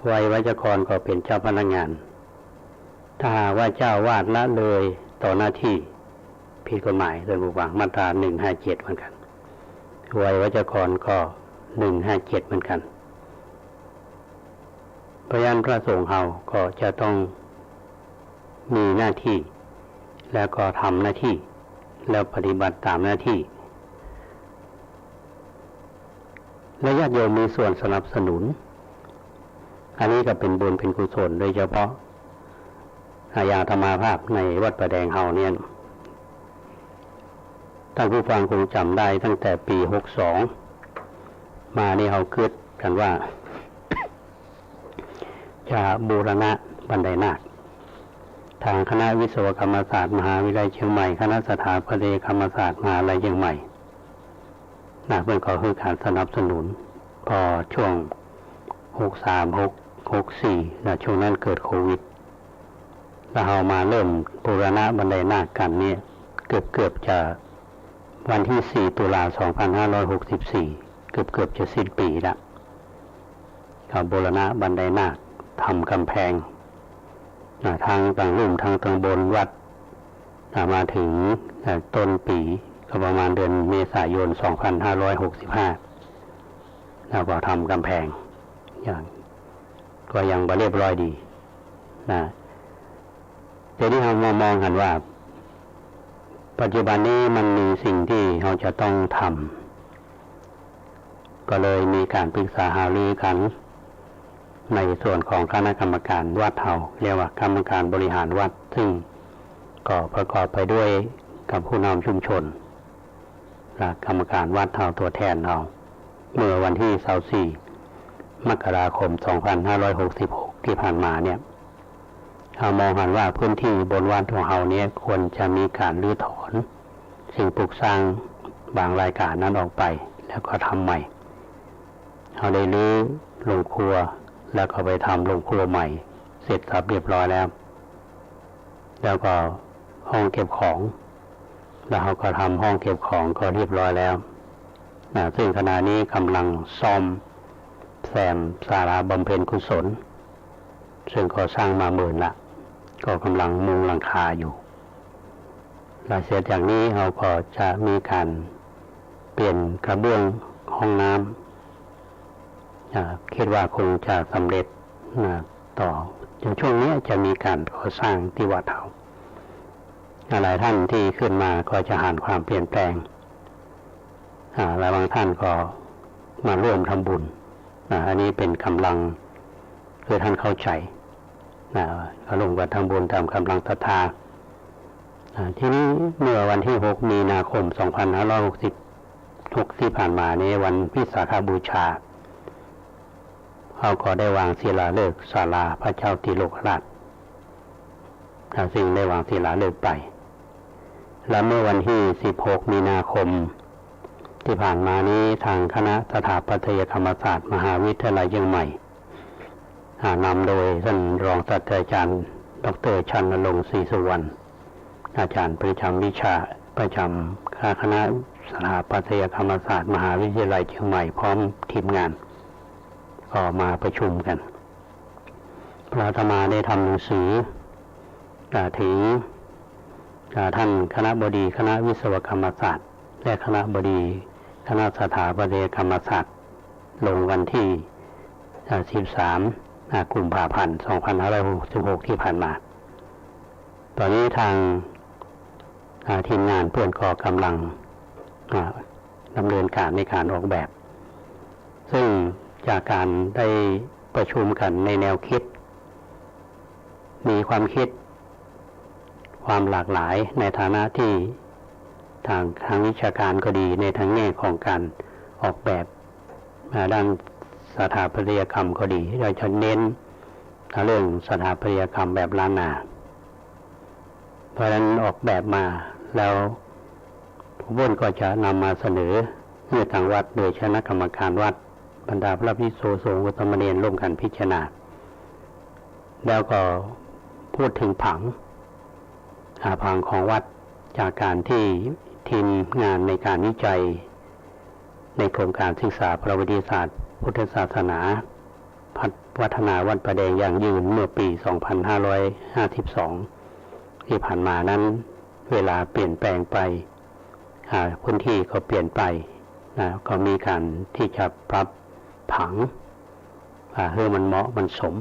วัยวัจกรก็เป็นเจ้าพนักงานถ้าหากว่าเจ้าวาดละเลยต่อหน้าที่ผิดกฎหมายโดยบุวางมาตรา157เหมือนกันวัยวัจกรก็157เหมือนกันเพราะฉะนั้นพระสงฆ์เฮาก็จะต้องมีหน้าที่แล้วก็ทำหน้าที่แล้วปฏิบัติตามหน้าที่และญาติโยมมีส่วนสนับสนุนอันนี้ก็เป็นบุญเป็นกุศลโดยเฉพาะอย่างธรรมาภาพในวัดประแดงเฮาเนี่ยท่านผู้ฟังคงจำได้ตั้งแต่ปี62มานี่เขาคิดกันว่าจะบูรณะบันไดนาคทางคณะวิศวกรรมศาสตร์มหาวิทยาลัยเชียงใหม่คณะสถาปัตยกรรมศาสตร์มหาวิทยาลัยเชียงใหม่เพื่อนก็คือการสนับสนุนพอช่วง63-64ช่วงนั้นเกิดโควิดแล้วเรามาเริ่มบูรณะบันไดนาคกันเนี่ยเกือบจะวันที่4ตุลา2564เกือบจะสิ้นปีละเขาบูรณะบันไดนาคทำกำแพงทางต่างรุ่มทางตำบลวัดมาถึงต้นปีก็ประมาณเดือนเมษายน2565แล้วก็ทำกำแพงอย่างก็ยังบ่เรียบร้อยดีแต่ที่เรามองกันว่าปัจจุบันนี้มันมีสิ่งที่เราจะต้องทำก็เลยมีการปรึกษาหารือกันในส่วนของคณะกรรมการวัดเฮาเรียกว่ากรรมการบริหารวัดซึ่งก็ประกอบไปด้วยกับผู้นำชุมชนและกรรมการวัดเฮาตัวแทนเราเมื่อวันที่24มกราคม2566ที่ผ่านมาเนี่ยเรามองเห็นว่าพื้นที่บนวัดของเราเนี่ยควรจะมีการรื้อถอนสิ่งปลูกสร้างบางรายการนั้นออกไปแล้วก็ทำใหม่เราได้รื้อโรงครัวแล้วก็ไปทำโรงครัวใหม่เสร็จสับเรียบร้อยแล้ว แล้วก็ห้องเก็บของแล้วเขาก็ทำห้องเก็บของก็เรียบร้อยแล้วซึ่งขณะนี้กำลังซ่อมแซมศาลาบำเพ็ญกุศลซึ่งก็สร้างมา10,000ละก็กำลังมุงหลังคาอยู่หลังเสร็จจากนี้เราก็จะมีการเปลี่ยนกระเบื้องห้องน้ำคิดว่าคงจะสำเร็จต่ออย่างช่วงนี้จะมีการก่อสร้างที่วัดเถาหลายท่านที่ขึ้นมาก็จะเห็นความเปลี่ยนแปลงและบางท่านก็มาร่วมทำบุญอันนี้เป็นกำลังคือท่านเข้าใจก็ลงมาทำบุญตามกำลังศรัทธาทีนี้เมื่อวันที่6 มีนาคม 2566ที่ผ่านมานี้วันวิสาขบูชาเขาก็ได้วางศิลาฤกษ์ศาลาพระเจ้าติโลกราชซึ่งได้วางศิลาฤกษ์ไปและเมื่อวันที่16 มีนาคมที่ผ่านมานี้ทางคณะสถาปัตยกรรมศาสตร์มหาวิทยาลัยเชียงใหม่นำโดยท่านรองศาสตราจารย์ดร.ชันนรงค์ศรีสุวรรณอาจารย์ประจำวิชาประจำคณะสถาปัตยกรรมศาสตร์มหาวิทยาลัยเชียงใหม่พร้อมทีมงานก็มาประชุมกันพระอาตมาได้ทำหนังสือถึงท่านคณบดีคณะวิศวกรรมศาสตร์และคณบดีคณะสถาปัตยกรรมศาสตร์ลงวันที่13 กุมภาพันธ์ 2566ที่ผ่านมาตอนนี้ทางทีมงานเพื่อนก็กำลังดำเนินการในการออกแบบซึ่งจากการได้ประชุมกันในแนวคิดมีความคิดความหลากหลายในฐานะที่ทางวิชาการก็ดีในทางแง่ของการออกแบบด้านสถาปัตยกรรมก็ดีเราจะเน้นเรื่องสถาปัตยกรรมแบบล้านนาเพราะฉะนั้นออกแบบมาแล้วทุกคนก็จะนำมาเสนอให้ทางวัดโดยคณะกรรมการวัดบรรดาพระภิกษุสงฆ์อุตมเณรร่วมกันพิจารณาแล้วก็พูดถึงผังของวัดจากการที่ทีมงานในการวิจัยในโครงการศึกษาประวัติศาสตร์พุทธศาสนาพัฒนาวัดประแดงอย่างยืนเมื่อปี 2552 ที่ผ่านมานั้นเวลาเปลี่ยนแปลงไปพื้นที่ก็เปลี่ยนไปก็มีการที่จะปรับผังให้มันเหมาะมันสม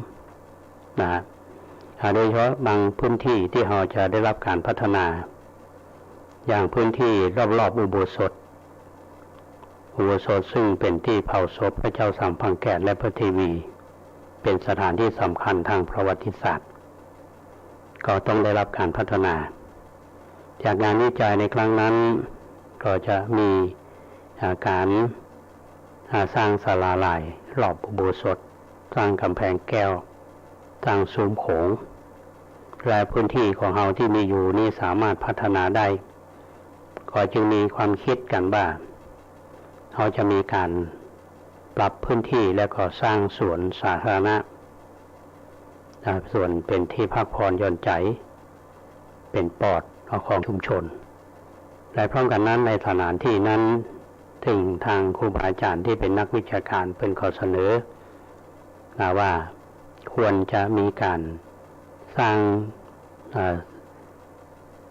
โดยเฉพาะบางพื้นที่ที่เราจะได้รับการพัฒนาอย่างพื้นที่รอบๆอุโบสถซึ่งเป็นที่เผาศพพระเจ้าสัมพังแกดและพระเทวีเป็นสถานที่สำคัญทางประวัติศาสตร์ก็ต้องได้รับการพัฒนาจากงานวิจัยในครั้งนั้นก็จะมีการสร้างศาลาลายรอบอุโบสถสร้างกำแพงแก้วสร้างซุ้มโขงและพื้นที่ของเราที่มีอยู่นี้สามารถพัฒนาได้ก็จึงมีความคิดกันว่าเขาจะมีการปรับพื้นที่แล้วก็สร้างสวนสาธารณะส่วนเป็นที่พักผ่อนหย่อนใจเป็นปอดของชุมชนและพร้อมกันนั้นในสถานที่นั้นถึงทางครูบาอาจารย์ที่เป็นนักวิชาการเป็นข้อเสนอว่าควรจะมีการสร้าง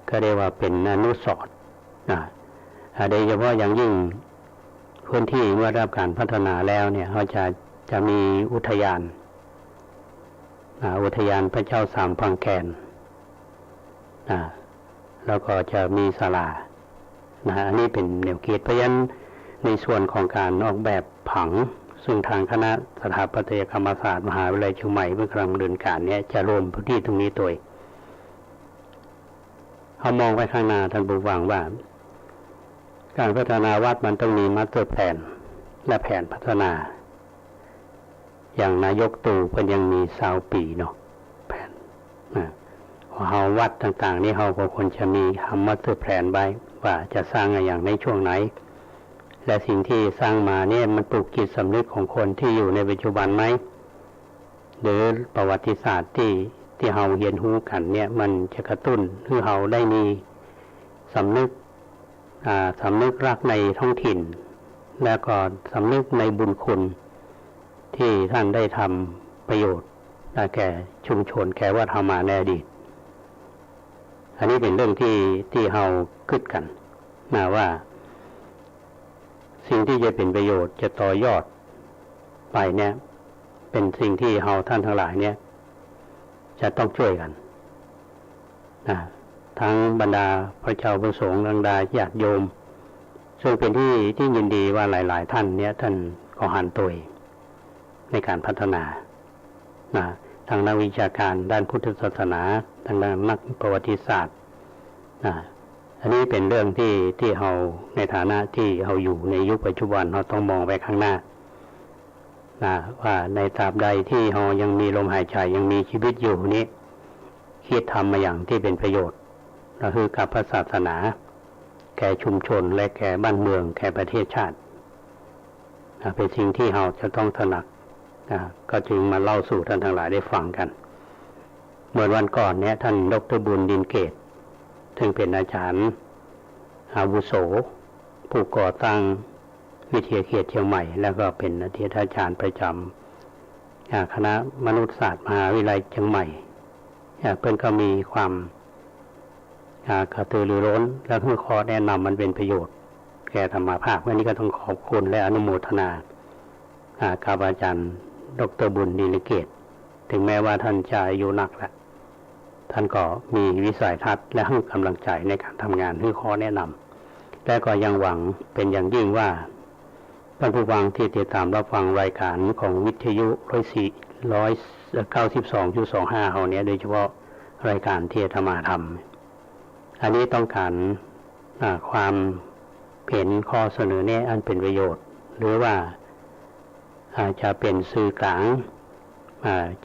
ก็เรียกว่าเป็นอนุสรณ์โดยเฉพาะอย่างยิ่งพื้นที่เมื่อรับการพัฒนาแล้วเนี่ยเขาจะมีอุทยานพระเจ้าสามพังแคนแล้วก็จะมีศาลาอันนี้เป็นแนวคิดเพราะฉะนั้นในส่วนของการออกแบบผังซึ่งทางคณะสถาปัตยกรรมศาสตร์มหาวิทยาลัยเชียงใหม่เมื่อกำลังดำเนินการเนี่ยจะรวมพื้นที่ตรงนี้ตัวเขามองไปข้างหน้าท่านผู้ฟังว่าการพัฒนาวัดมันต้องมีมาสเตอร์แพลนและแผนพัฒนาอย่างนายกตู่เพิ่นยังมี20 ปีเนาะแผนเฮาวัดต่างๆนี่เฮาก็ควรจะมีมาสเตอร์แพลนไว้ว่าจะสร้างอย่างในช่วงไหนและสิ่งที่สร้างมาเนี่ยมันปลูกจิตสำนึกของคนที่อยู่ในปัจจุบันไหมหรือประวัติศาสตร์ที่ ที่เราเรียนรู้กันเนี่ยมันจะกระตุ้นให้เราได้มีสำนึกรักในท้องถิ่นแล้วก็สำนึกในบุญคุณที่ท่านได้ทำประโยชน์แก่ชุมชนแก่วัฒนธรรมในอดีตอันนี้เป็นเรื่องที่เราคิดกันนะว่าสิ่งที่จะเป็นประโยชน์จะต่อยอดไปเนี่ยเป็นสิ่งที่เราท่านทั้งหลายเนี่ยจะต้องช่วยกันนะทั้งบรรดาพระเจ้าประสงค์บรรดาญาติโยมซึ่งเป็นที่ยินดีว่าหลายๆท่านเนี่ยท่านก็หันตัวในการพัฒนานะทางนักวิชาการด้านพุทธศาสนาทางด้านนักประวัติศาสตร์นะอันนี้เป็นเรื่องที่เราในฐานะที่เราอยู่ในยุคปัจจุบันเราต้องมองไปข้างหน้านะว่าในตราบใดที่เรายังมีลมหายใจยังมีชีวิตอยู่นี้คิดทำมาอย่างที่เป็นประโยชน์ก็คือกับพระศาสนาแก่ชุมชนและแก่บ้านเมืองแก่ประเทศชาติเป็นสิ่งที่เราจะต้องตระหนักก็จึงมาเล่าสู่ท่านทั้งหลายได้ฟังกันเมื่อวันก่อนเนี่ยท่านดร.บุญดินเกตซึ่งเป็นอาจารย์อาวุโสผู้ก่อตั้งวิทยาเขตเชียงใหม่แล้วก็เป็นอาจารย์ประจำคณะมนุษยศาสตร์มหาวิทยาลัยเชียงใหม่เพิ่นก็มีความกระตือรือร้นและเพื่อขอแนะนำมันเป็นประโยชน์แก่ธรรมภาควันนี้ก็ต้องขอบคุณและอนุโมทนากับอาจารย์ดร.บุญดินเกตถึงแม้ว่าท่านจะอายุนักแล้วท่านก็มีวิสัยทัศน์และให้กำลังใจในการทำงานให้ข้อแนะนำและก็ยังหวังเป็นอย่างยิ่งว่าท่านผู้ฟังที่ติดตามรับฟังรายการของวิทยุ192.25เขาเนี้ยโดยเฉพาะรายการที่อาตมาทำอันนี้ต้องการความเห็นข้อเสนอแนะอันเป็นประโยชน์หรือว่าจะเป็นสื่อกลาง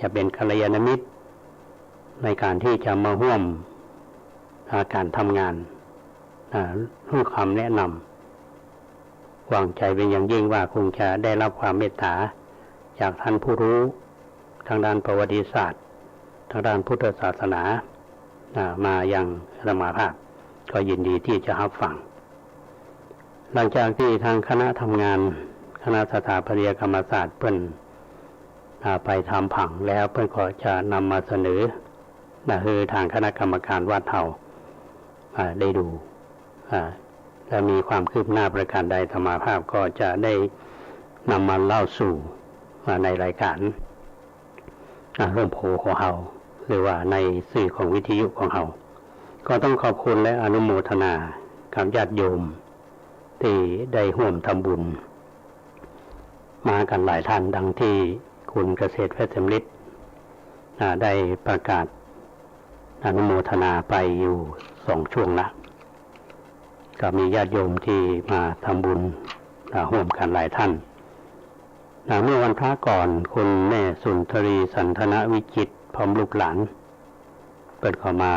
จะเป็นกัลยาณมิตรในการที่จะมาร่วมการทำงานให้คำแนะนำหวังใจเป็นอย่างยิ่งว่าคงจะได้รับความเมตตาจากท่านผู้รู้ทางด้านประวัติศาสตร์ทางด้านพุทธศาสนามายังธรรมภาพก็ยินดีที่จะรับฟังหลังจากที่ทางคณะทำงานคณะสถาปัตยกรรมศาสตร์เพิ่นไปทำผังแล้วเพิ่นก็จะนำมาเสนอคือทางคณะกรรมการวัดเฮาได้ดูและมีความคืบหน้าประการใดธรรมภาพก็จะได้นำมาเล่าสู่ในรายการร่มโพของเฮาหรือว่าในสื่อของวิทยุของเฮาก็ต้องขอบคุณและอนุโมทนากับญาติโยมที่ได้ร่วมทำบุญมากันหลายท่านดังที่คุณเกษตรเพชรสำลิดได้ประกาศอนุโมทนาไปอยู่2ช่วงละก็มีญาติโยมที่มาทำบุญร่วมกันหลายท่านเมื่อวันพระก่อนคุณแม่สุนทรีสันทนวิจิตรพร้อมลูกหลานเปิดเข้ามา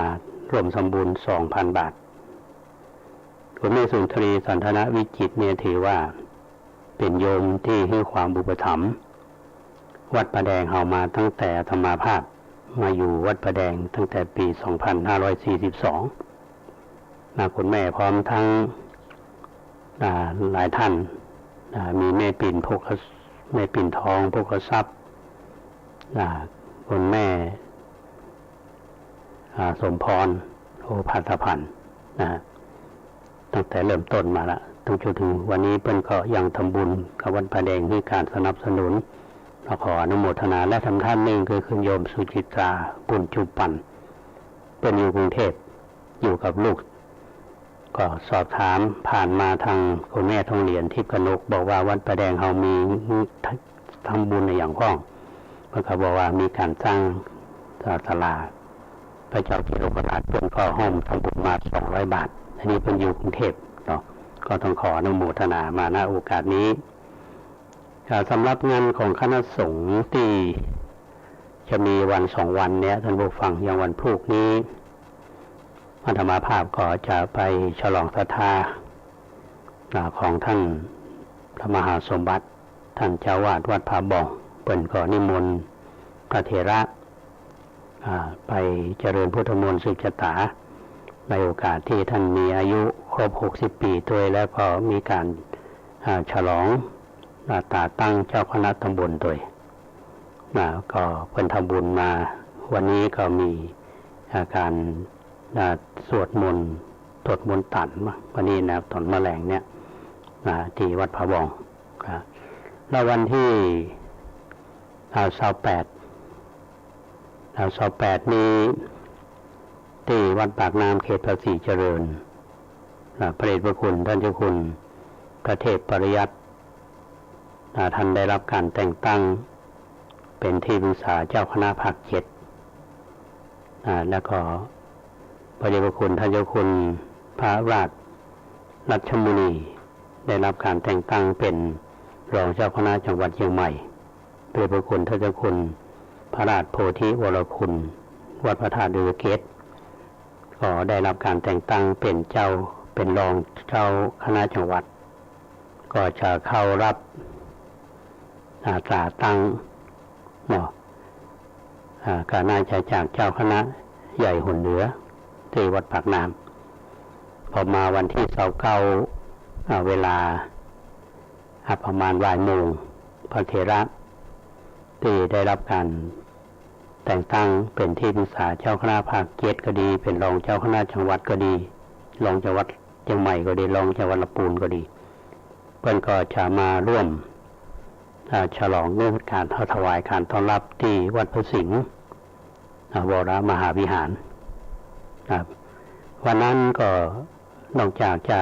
ร่วมทำบุญ 2,000 บาทคุณแม่สุนทรีสันทนวิจิตรเนี่ยถือว่าเป็นโยมที่ให้ความอุปถัมภ์วัดประแดงเฮามาตั้งแต่ธรรมาภาพมาอยู่วัดประแดงตั้งแต่ปี 2542คุณแม่พร้อมทั้งหลายท่านมีแม่ปิ่นแม่ปิ่นทองโภคทรัพย์คุณแม่สมพรโอภาสพันธ์ตั้งแต่เริ่มต้นมาละจนถึงวันนี้เพิ่นก็ยังทำบุญกับวัดประแดงด้วยการสนับสนุนขออนุโมทนาและทำท่านหนึ่งคือคุณโยมสุจิตราบุญจุปันเป็นอยู่กรุงเทพอยู่กับลูกก็สอบถามผ่านมาทางคุณแม่ทองเหรียญทิพย์กนกบอกว่าวัดประแดงเฮามีทำบุญในอย่างพ้องเพิ่นก็บอกว่ามีการสร้างศาลาพระเจ้าจิโรปราชเพิ่นก็ห้อมทำบุญมา200 บาทอันนี้เพิ่นอยู่กรุงเทพเนาะก็ต้องขออนุโมทนามาณโอกาสนี้สำหรับงานของคณะสงฆ์ที่จะมีวัน2 วันเนี้ยท่านผู้ฟังอย่างวันพรุ่งนี้อาตมาภาพก็จะไปฉลองศรัทธาของท่านพระมหาสมบัติท่านเจ้าวาดวัดผาบ่องเปิ่นก็นิมนต์พระเถระ ไปเจริญพุทธมนต์สืบชะตาในโอกาสที่ท่านมีอายุครบ60 ปีตัวแล้วก็มีการฉลองตาตั้งเจ้าคณะตำบลตัวก็เป็นทำบุญมาวันนี้ก็มีการสวดมนต์ตรวจมนต์ตันวันนี้นะตอนแมลงเนี่ยที่วัดพะบองแล้ววันที่28นี้ที่วัดปากน้ำเขตภาษีเจริญพระเดชพระคุณท่านเจ้าคุณพระเทพปริยัติท่านได้รับการแต่งตั้งเป็นที่ปรึกษาเจ้าคณะภาค7แล้วก็พระเดชพระคุณท่านเจ้าคุณพระราชรัชมุนีได้รับการแต่งตั้งเป็นรองเจ้าคณะจังหวัดเชียงใหม่พระเดชพระคุณท่านเจ้าคุณพระราชโพธิวรคุณวัดพระธาตุดอยเกตก็ได้รับการแต่งตั้งเป็นรองเจ้าคณะจังหวัดก็จะเข้ารับตราตั้งก็น่าจะจากเจ้าคณะใหญ่หุ่นเหนือที่วัดปากน้ำพอมาวันที่29เวลาประมาณบ่ายโมงพระเถระที่ได้รับการแต่งตั้งเป็นที่ปรึกษาเจ้าคณะภาค7ก็ดีเป็นรองเจ้าคณะจังหวัดก็ดีรองจังหวัดเชียงใหม่ก็ดีรองจังหวัดลำพูนก็ดีเพิ่นก็จะมาร่วมฉลองเนื่องการถวายการต้อนรับที่วัดพระสิงห์วรมหาวิหารวันนั้นก็นอกจากจะ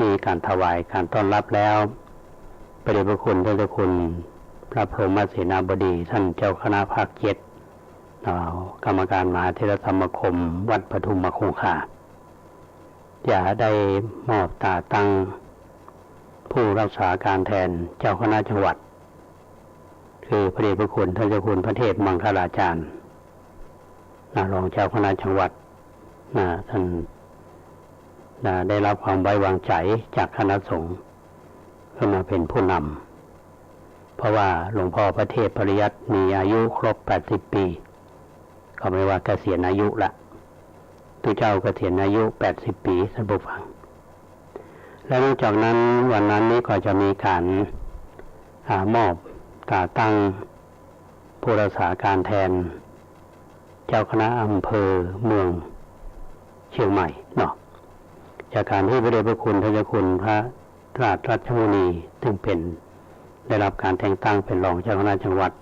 มีการถวายการต้อนรับแล้วพระเดชพระคุณท่านเจ้าคุณพระพรหมเสนาบดีท่านเจ้าคณะภาค7กรรมการมหาเถรสมาคมวัดปทุมมคงคาจะได้มอบตาตั้งผู้รักษาการแทนเจ้าคณะจังหวัดคือพระเดชพระคุณท่านเจ้าคุณพระเทพมังคลาจารย์รองเจ้าคณะจังหวัดท่านได้รับความไว้วางใจจากคณะสงฆ์ขึ้นมาเป็นผู้นำเพราะว่าหลวงพ่อพระเทพปริยัติมีอายุครบ80 ปีก็ไม่ว่าเกษียณอายุละตัวเจ้าเกษียณอายุ80 ปีท่านผู้ฟังและนอกจากนั้นวันนั้นนี้ก็จะมีการมอบตาตั้งผู้รักษาการแทนเจ้าคณะอำเภอเมืองเชียงใหม่จากการที่พระเดชพระคุณท่านเจ้าคุณพระราชรัชมุนีซึ่งเป็นได้รับการแต่งตั้งเป็นรองเจ้าคณะจังหวัด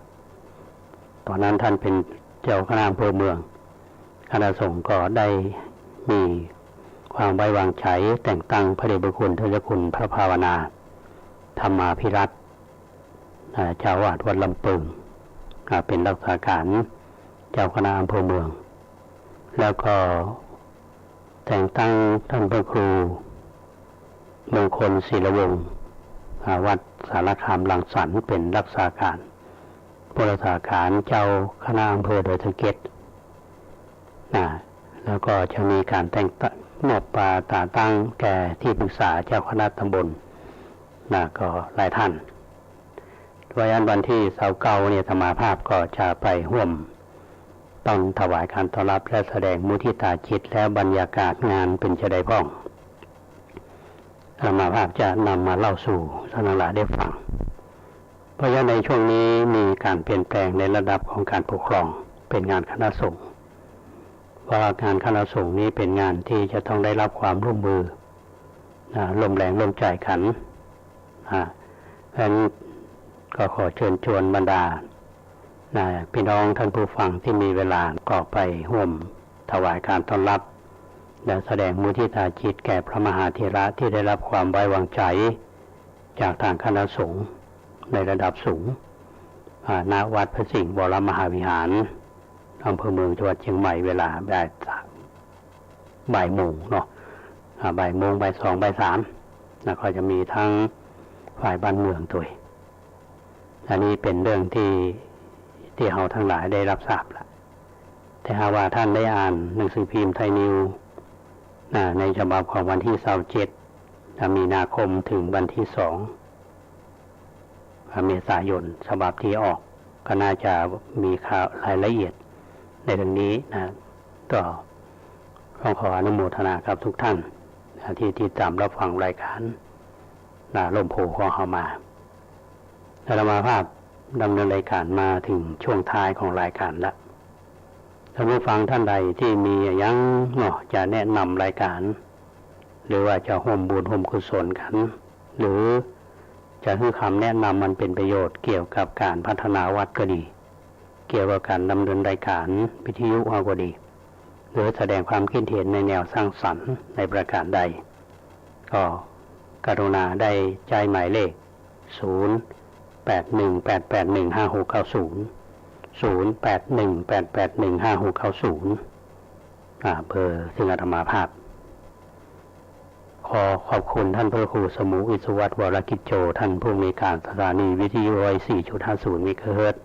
ตอนนั้นท่านเป็นเจ้าคณะอำเภอเมืองคณะสงฆ์ก็ได้มีความไว้วางใจแต่งตั้งพระเดชพระคุณท่านเจ้าคุณพระภาวนาธรรมาภิรัตน์เจ้าวาดวัดลำปึงเป็นรักษาการเจ้าคณะอำเภอเมืองแล้วก็แต่งตั้งท่านพระครูมงคลศิลวงศ์วัดสารคามรังสรรค์เป็นรักษาการผู้รักษาการเจ้าคณะอำเภอดอยสะเก็ดแล้วก็จะมีการแต่งตั้งมอบตาตั้งแก่ที่ปรึกษาเจ้าคณะตำบลก็หลายท่านวันที่29เนี่ยธรรมาภาพก็จะไปร่วมต้องถวายการต้อนรับและแสดงมุทิตาจิตและบรรยากาศงานเป็นจะได้พ้องธรรมาภาพจะนำมาเล่าสู่ท่านทั้งหลายได้ฟังเพราะฉะนั้นในช่วงนี้มีการเปลี่ยนแปลงในระดับของการปกครองเป็นงานคณะสงฆ์ว่างานคณะสงฆ์นี้เป็นงานที่จะต้องได้รับความร่วมมือร่วมแรงร่วมใจกันเพราะฉะนั้นก็ขอเชิญชวนบรรดาพี่น้องท่านผู้ฟังที่มีเวลาก็ไปร่วมถวายการต้อนรับและแสดงมุทิตาจิตแก่พระมหาเถระที่ได้รับความไว้วางใจจากทางคณะสงฆ์ในระดับสูงณวัดพระสิงห์วรมหาวิหารอำเภอเมืองจังหวัดเชียงใหม่เวลาบ่ายโมงบ่ายโมงบ่าย2บ่าย3แล้วก็จะมีทั้งฝ่ายบ้านเมืองด้วยอันนี้เป็นเรื่องที่เราทั้งหลายได้รับทราบแล้วแต่หากว่าท่านได้อ่านหนังสือพิมพ์ไทยนิวในฉบับของวันที่27มีนาคมถึงวันที่2เมษายนฉบับที่ออกก็น่าจะมีข่าวรายละเอียด ในเรื่องนี้นะก็ขออนุโมทนากับทุกท่านที่ติดตามรับฟังรายการลมโพของเรามาอาตมาภาพดำเนินรายการมาถึงช่วงท้ายของรายการแล้วท่านผู้ฟังท่านใดที่มียังจะแนะนำรายการหรือว่าจะห่มบุญห่มกุศลกันหรือจะให้คำแนะนำมันเป็นประโยชน์เกี่ยวกับการพัฒนาวัดก็ดีเกี่ยวกับการดำเนินรายการวิทยุก็ดีหรือแสดงความคิดเห็นในแนวสร้างสรรค์ในประการใดก็กรุณาได้ใจหมายเลข0818815690 0818815690เบอร์ซึ่งอาตมาภาพขอขอบคุณท่านพระครูสมุวิศวัตรวรกิจโจท่านผู้อำนวยการสถานีวิทยุ 104.50 เมกะเฮิรตซ์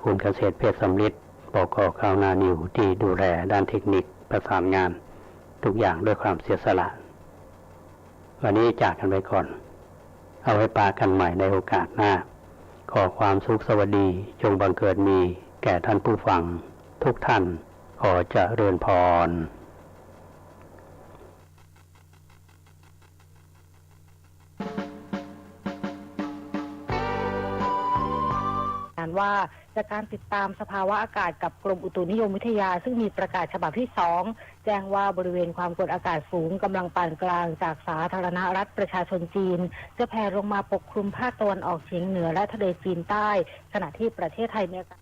คุณเกษตรเพชรสำลิดบก.ข้าวนานิวที่ดูแลด้านเทคนิคประสานงานทุกอย่างด้วยความเสียสละวันนี้จากกันไปก่อนเอาไว้ปากันใหม่ในโอกาสหน้าขอความสุขสวัสดีจงบังเกิดมีแก่ท่านผู้ฟังทุกท่านขอเจริญพรว่าจากการติดตามสภาวะอากาศกับกรมอุตุนิยมวิทยาซึ่งมีประกาศฉบับที่ 2แจ้งว่าบริเวณความกดอากาศสูงกำลังปานกลางจากสาธารณรัฐประชาชนจีนจะแผ่ลงมาปกคลุมภาคตะวันออกเฉียงเหนือและทะเลจีนใต้ขณะที่ประเทศไทยมีอากาศ